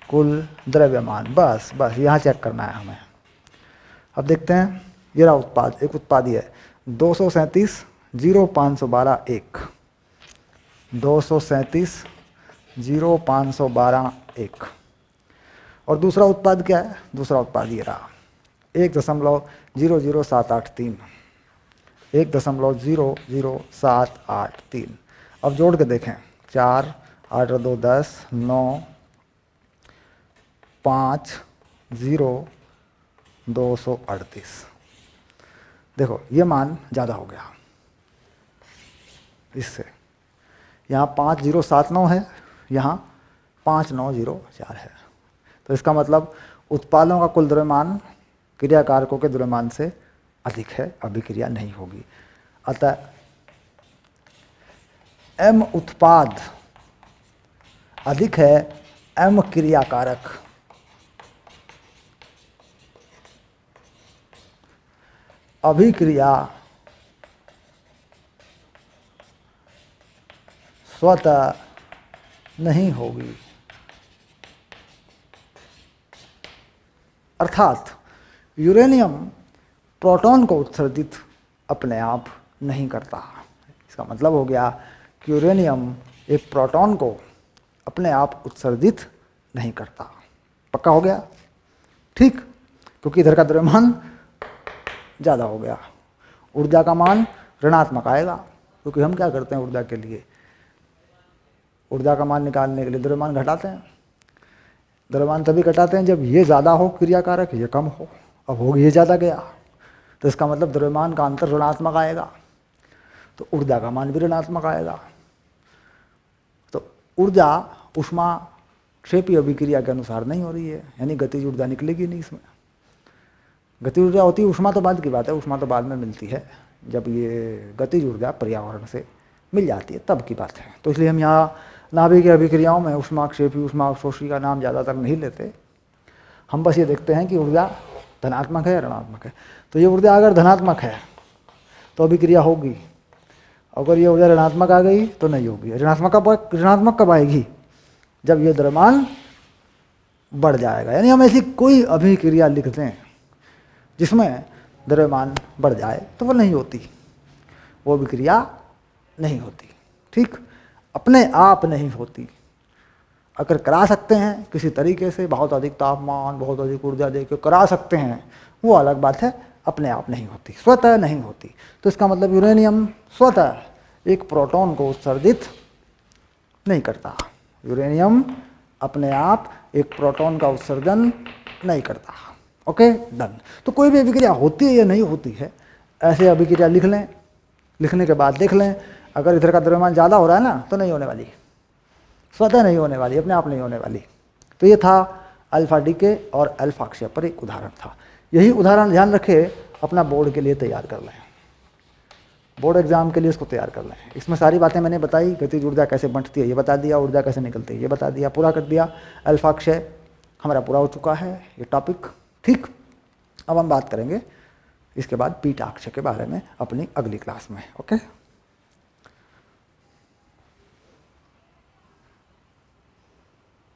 कुल द्रव्यमान, बस यहाँ चेक करना है हमें। अब देखते हैं, ये रहा उत्पाद, एक उत्पाद ही है 237,0512 1, 237,0512 1। और दूसरा उत्पाद क्या है? दूसरा उत्पाद ये रहा 1.00783, 1.00783। अब जोड़ के देखें, 4 8 2 10 9 5 0 238। देखो ये मान ज़्यादा हो गया इससे, यहाँ 5079 है, यहाँ 5904 है। तो इसका मतलब उत्पादों का कुल द्रव्यमान क्रियाकारकों के द्रव्यमान से अधिक है, अभिक्रिया नहीं होगी। अतः M उत्पाद अधिक है M क्रियाकारक। अभिक्रिया स्वतः नहीं होगी, अर्थात यूरेनियम प्रोटॉन को उत्सर्जित अपने आप नहीं करता। इसका मतलब हो गया कि यूरेनियम एक प्रोटॉन को अपने आप उत्सर्जित नहीं करता। पक्का हो गया? ठीक, क्योंकि इधर का द्रव्यमान ज़्यादा हो गया, ऊर्जा का मान ऋणात्मक आएगा, क्योंकि हम क्या करते हैं ऊर्जा के लिए, ऊर्जा का मान निकालने के लिए द्रव्यमान घटाते हैं। द्रव्यमान तभी घटाते हैं जब ये ज़्यादा हो क्रियाकारक, ये कम हो। अब हो ये ज़्यादा गया तो इसका मतलब द्रव्यमान का अंतर ऋणात्मक आएगा, तो ऊर्जा का मान भी ऋणात्मक आएगा। तो ऊर्जा ऊष्माक्षेपी अभिक्रिया के अनुसार नहीं हो रही है, यानी गतिज ऊर्जा निकलेगी नहीं इसमें। गतिज ऊर्जा होती है, ऊष्मा तो बाद की बात है, ऊष्मा तो बाद में मिलती है, जब ये गतिज ऊर्जा पर्यावरण से मिल जाती है तब की बात है। तो इसलिए हम यहाँ नाभिकीय अभिक्रियाओं में ऊष्माक्षेपी ऊष्मा अवशोषी का नाम ज़्यादातर नहीं लेते, हम बस ये देखते हैं कि ऊर्जा धनात्मक है या ऋणात्मक है। तो ये ऊर्जा अगर धनात्मक है तो अभिक्रिया होगी, अगर ये ऊर्जा ऋणात्मक आ गई तो नहीं होगी। ऋणात्मक कब आएगी? जब ये द्रव्यमान बढ़ जाएगा। यानी हम ऐसी कोई अभिक्रिया लिख दें जिसमें द्रव्यमान बढ़ जाए तो वो नहीं होती, वो अभिक्रिया नहीं होती। ठीक, अपने आप नहीं होती। अगर करा सकते हैं किसी तरीके से, बहुत अधिक तापमान बहुत अधिक ऊर्जा देकर करा सकते हैं, वो अलग बात है, अपने आप नहीं होती, स्वतः नहीं होती। तो इसका मतलब यूरेनियम स्वतः एक प्रोटॉन को उत्सर्जित नहीं करता। यूरेनियम अपने आप एक प्रोटॉन का उत्सर्जन नहीं करता। Okay, done. तो कोई भी अभिक्रिया होती है या नहीं होती है, ऐसे अभिक्रिया लिख लें, लिखने के बाद देख लें, अगर इधर का द्रव्यमान ज़्यादा हो रहा है ना तो नहीं होने वाली, स्वतः नहीं होने वाली, अपने आप नहीं होने वाली। तो ये था अल्फा डीके और अल्फा अक्षय पर एक उदाहरण था। यही उदाहरण ध्यान रखे, अपना बोर्ड के लिए तैयार कर लें, बोर्ड एग्जाम के लिए इसको तैयार कर लें। इसमें सारी बातें मैंने बताई, गतिज ऊर्जा कैसे बंटती है ये बता दिया, ऊर्जा कैसे निकलती है ये बता दिया, पूरा कर दिया। अल्फा अक्षय हमारा पूरा हो चुका है ये टॉपिक। ठीक, अब हम बात करेंगे इसके बाद बीटा अक्षय के बारे में अपनी अगली क्लास में। ओके।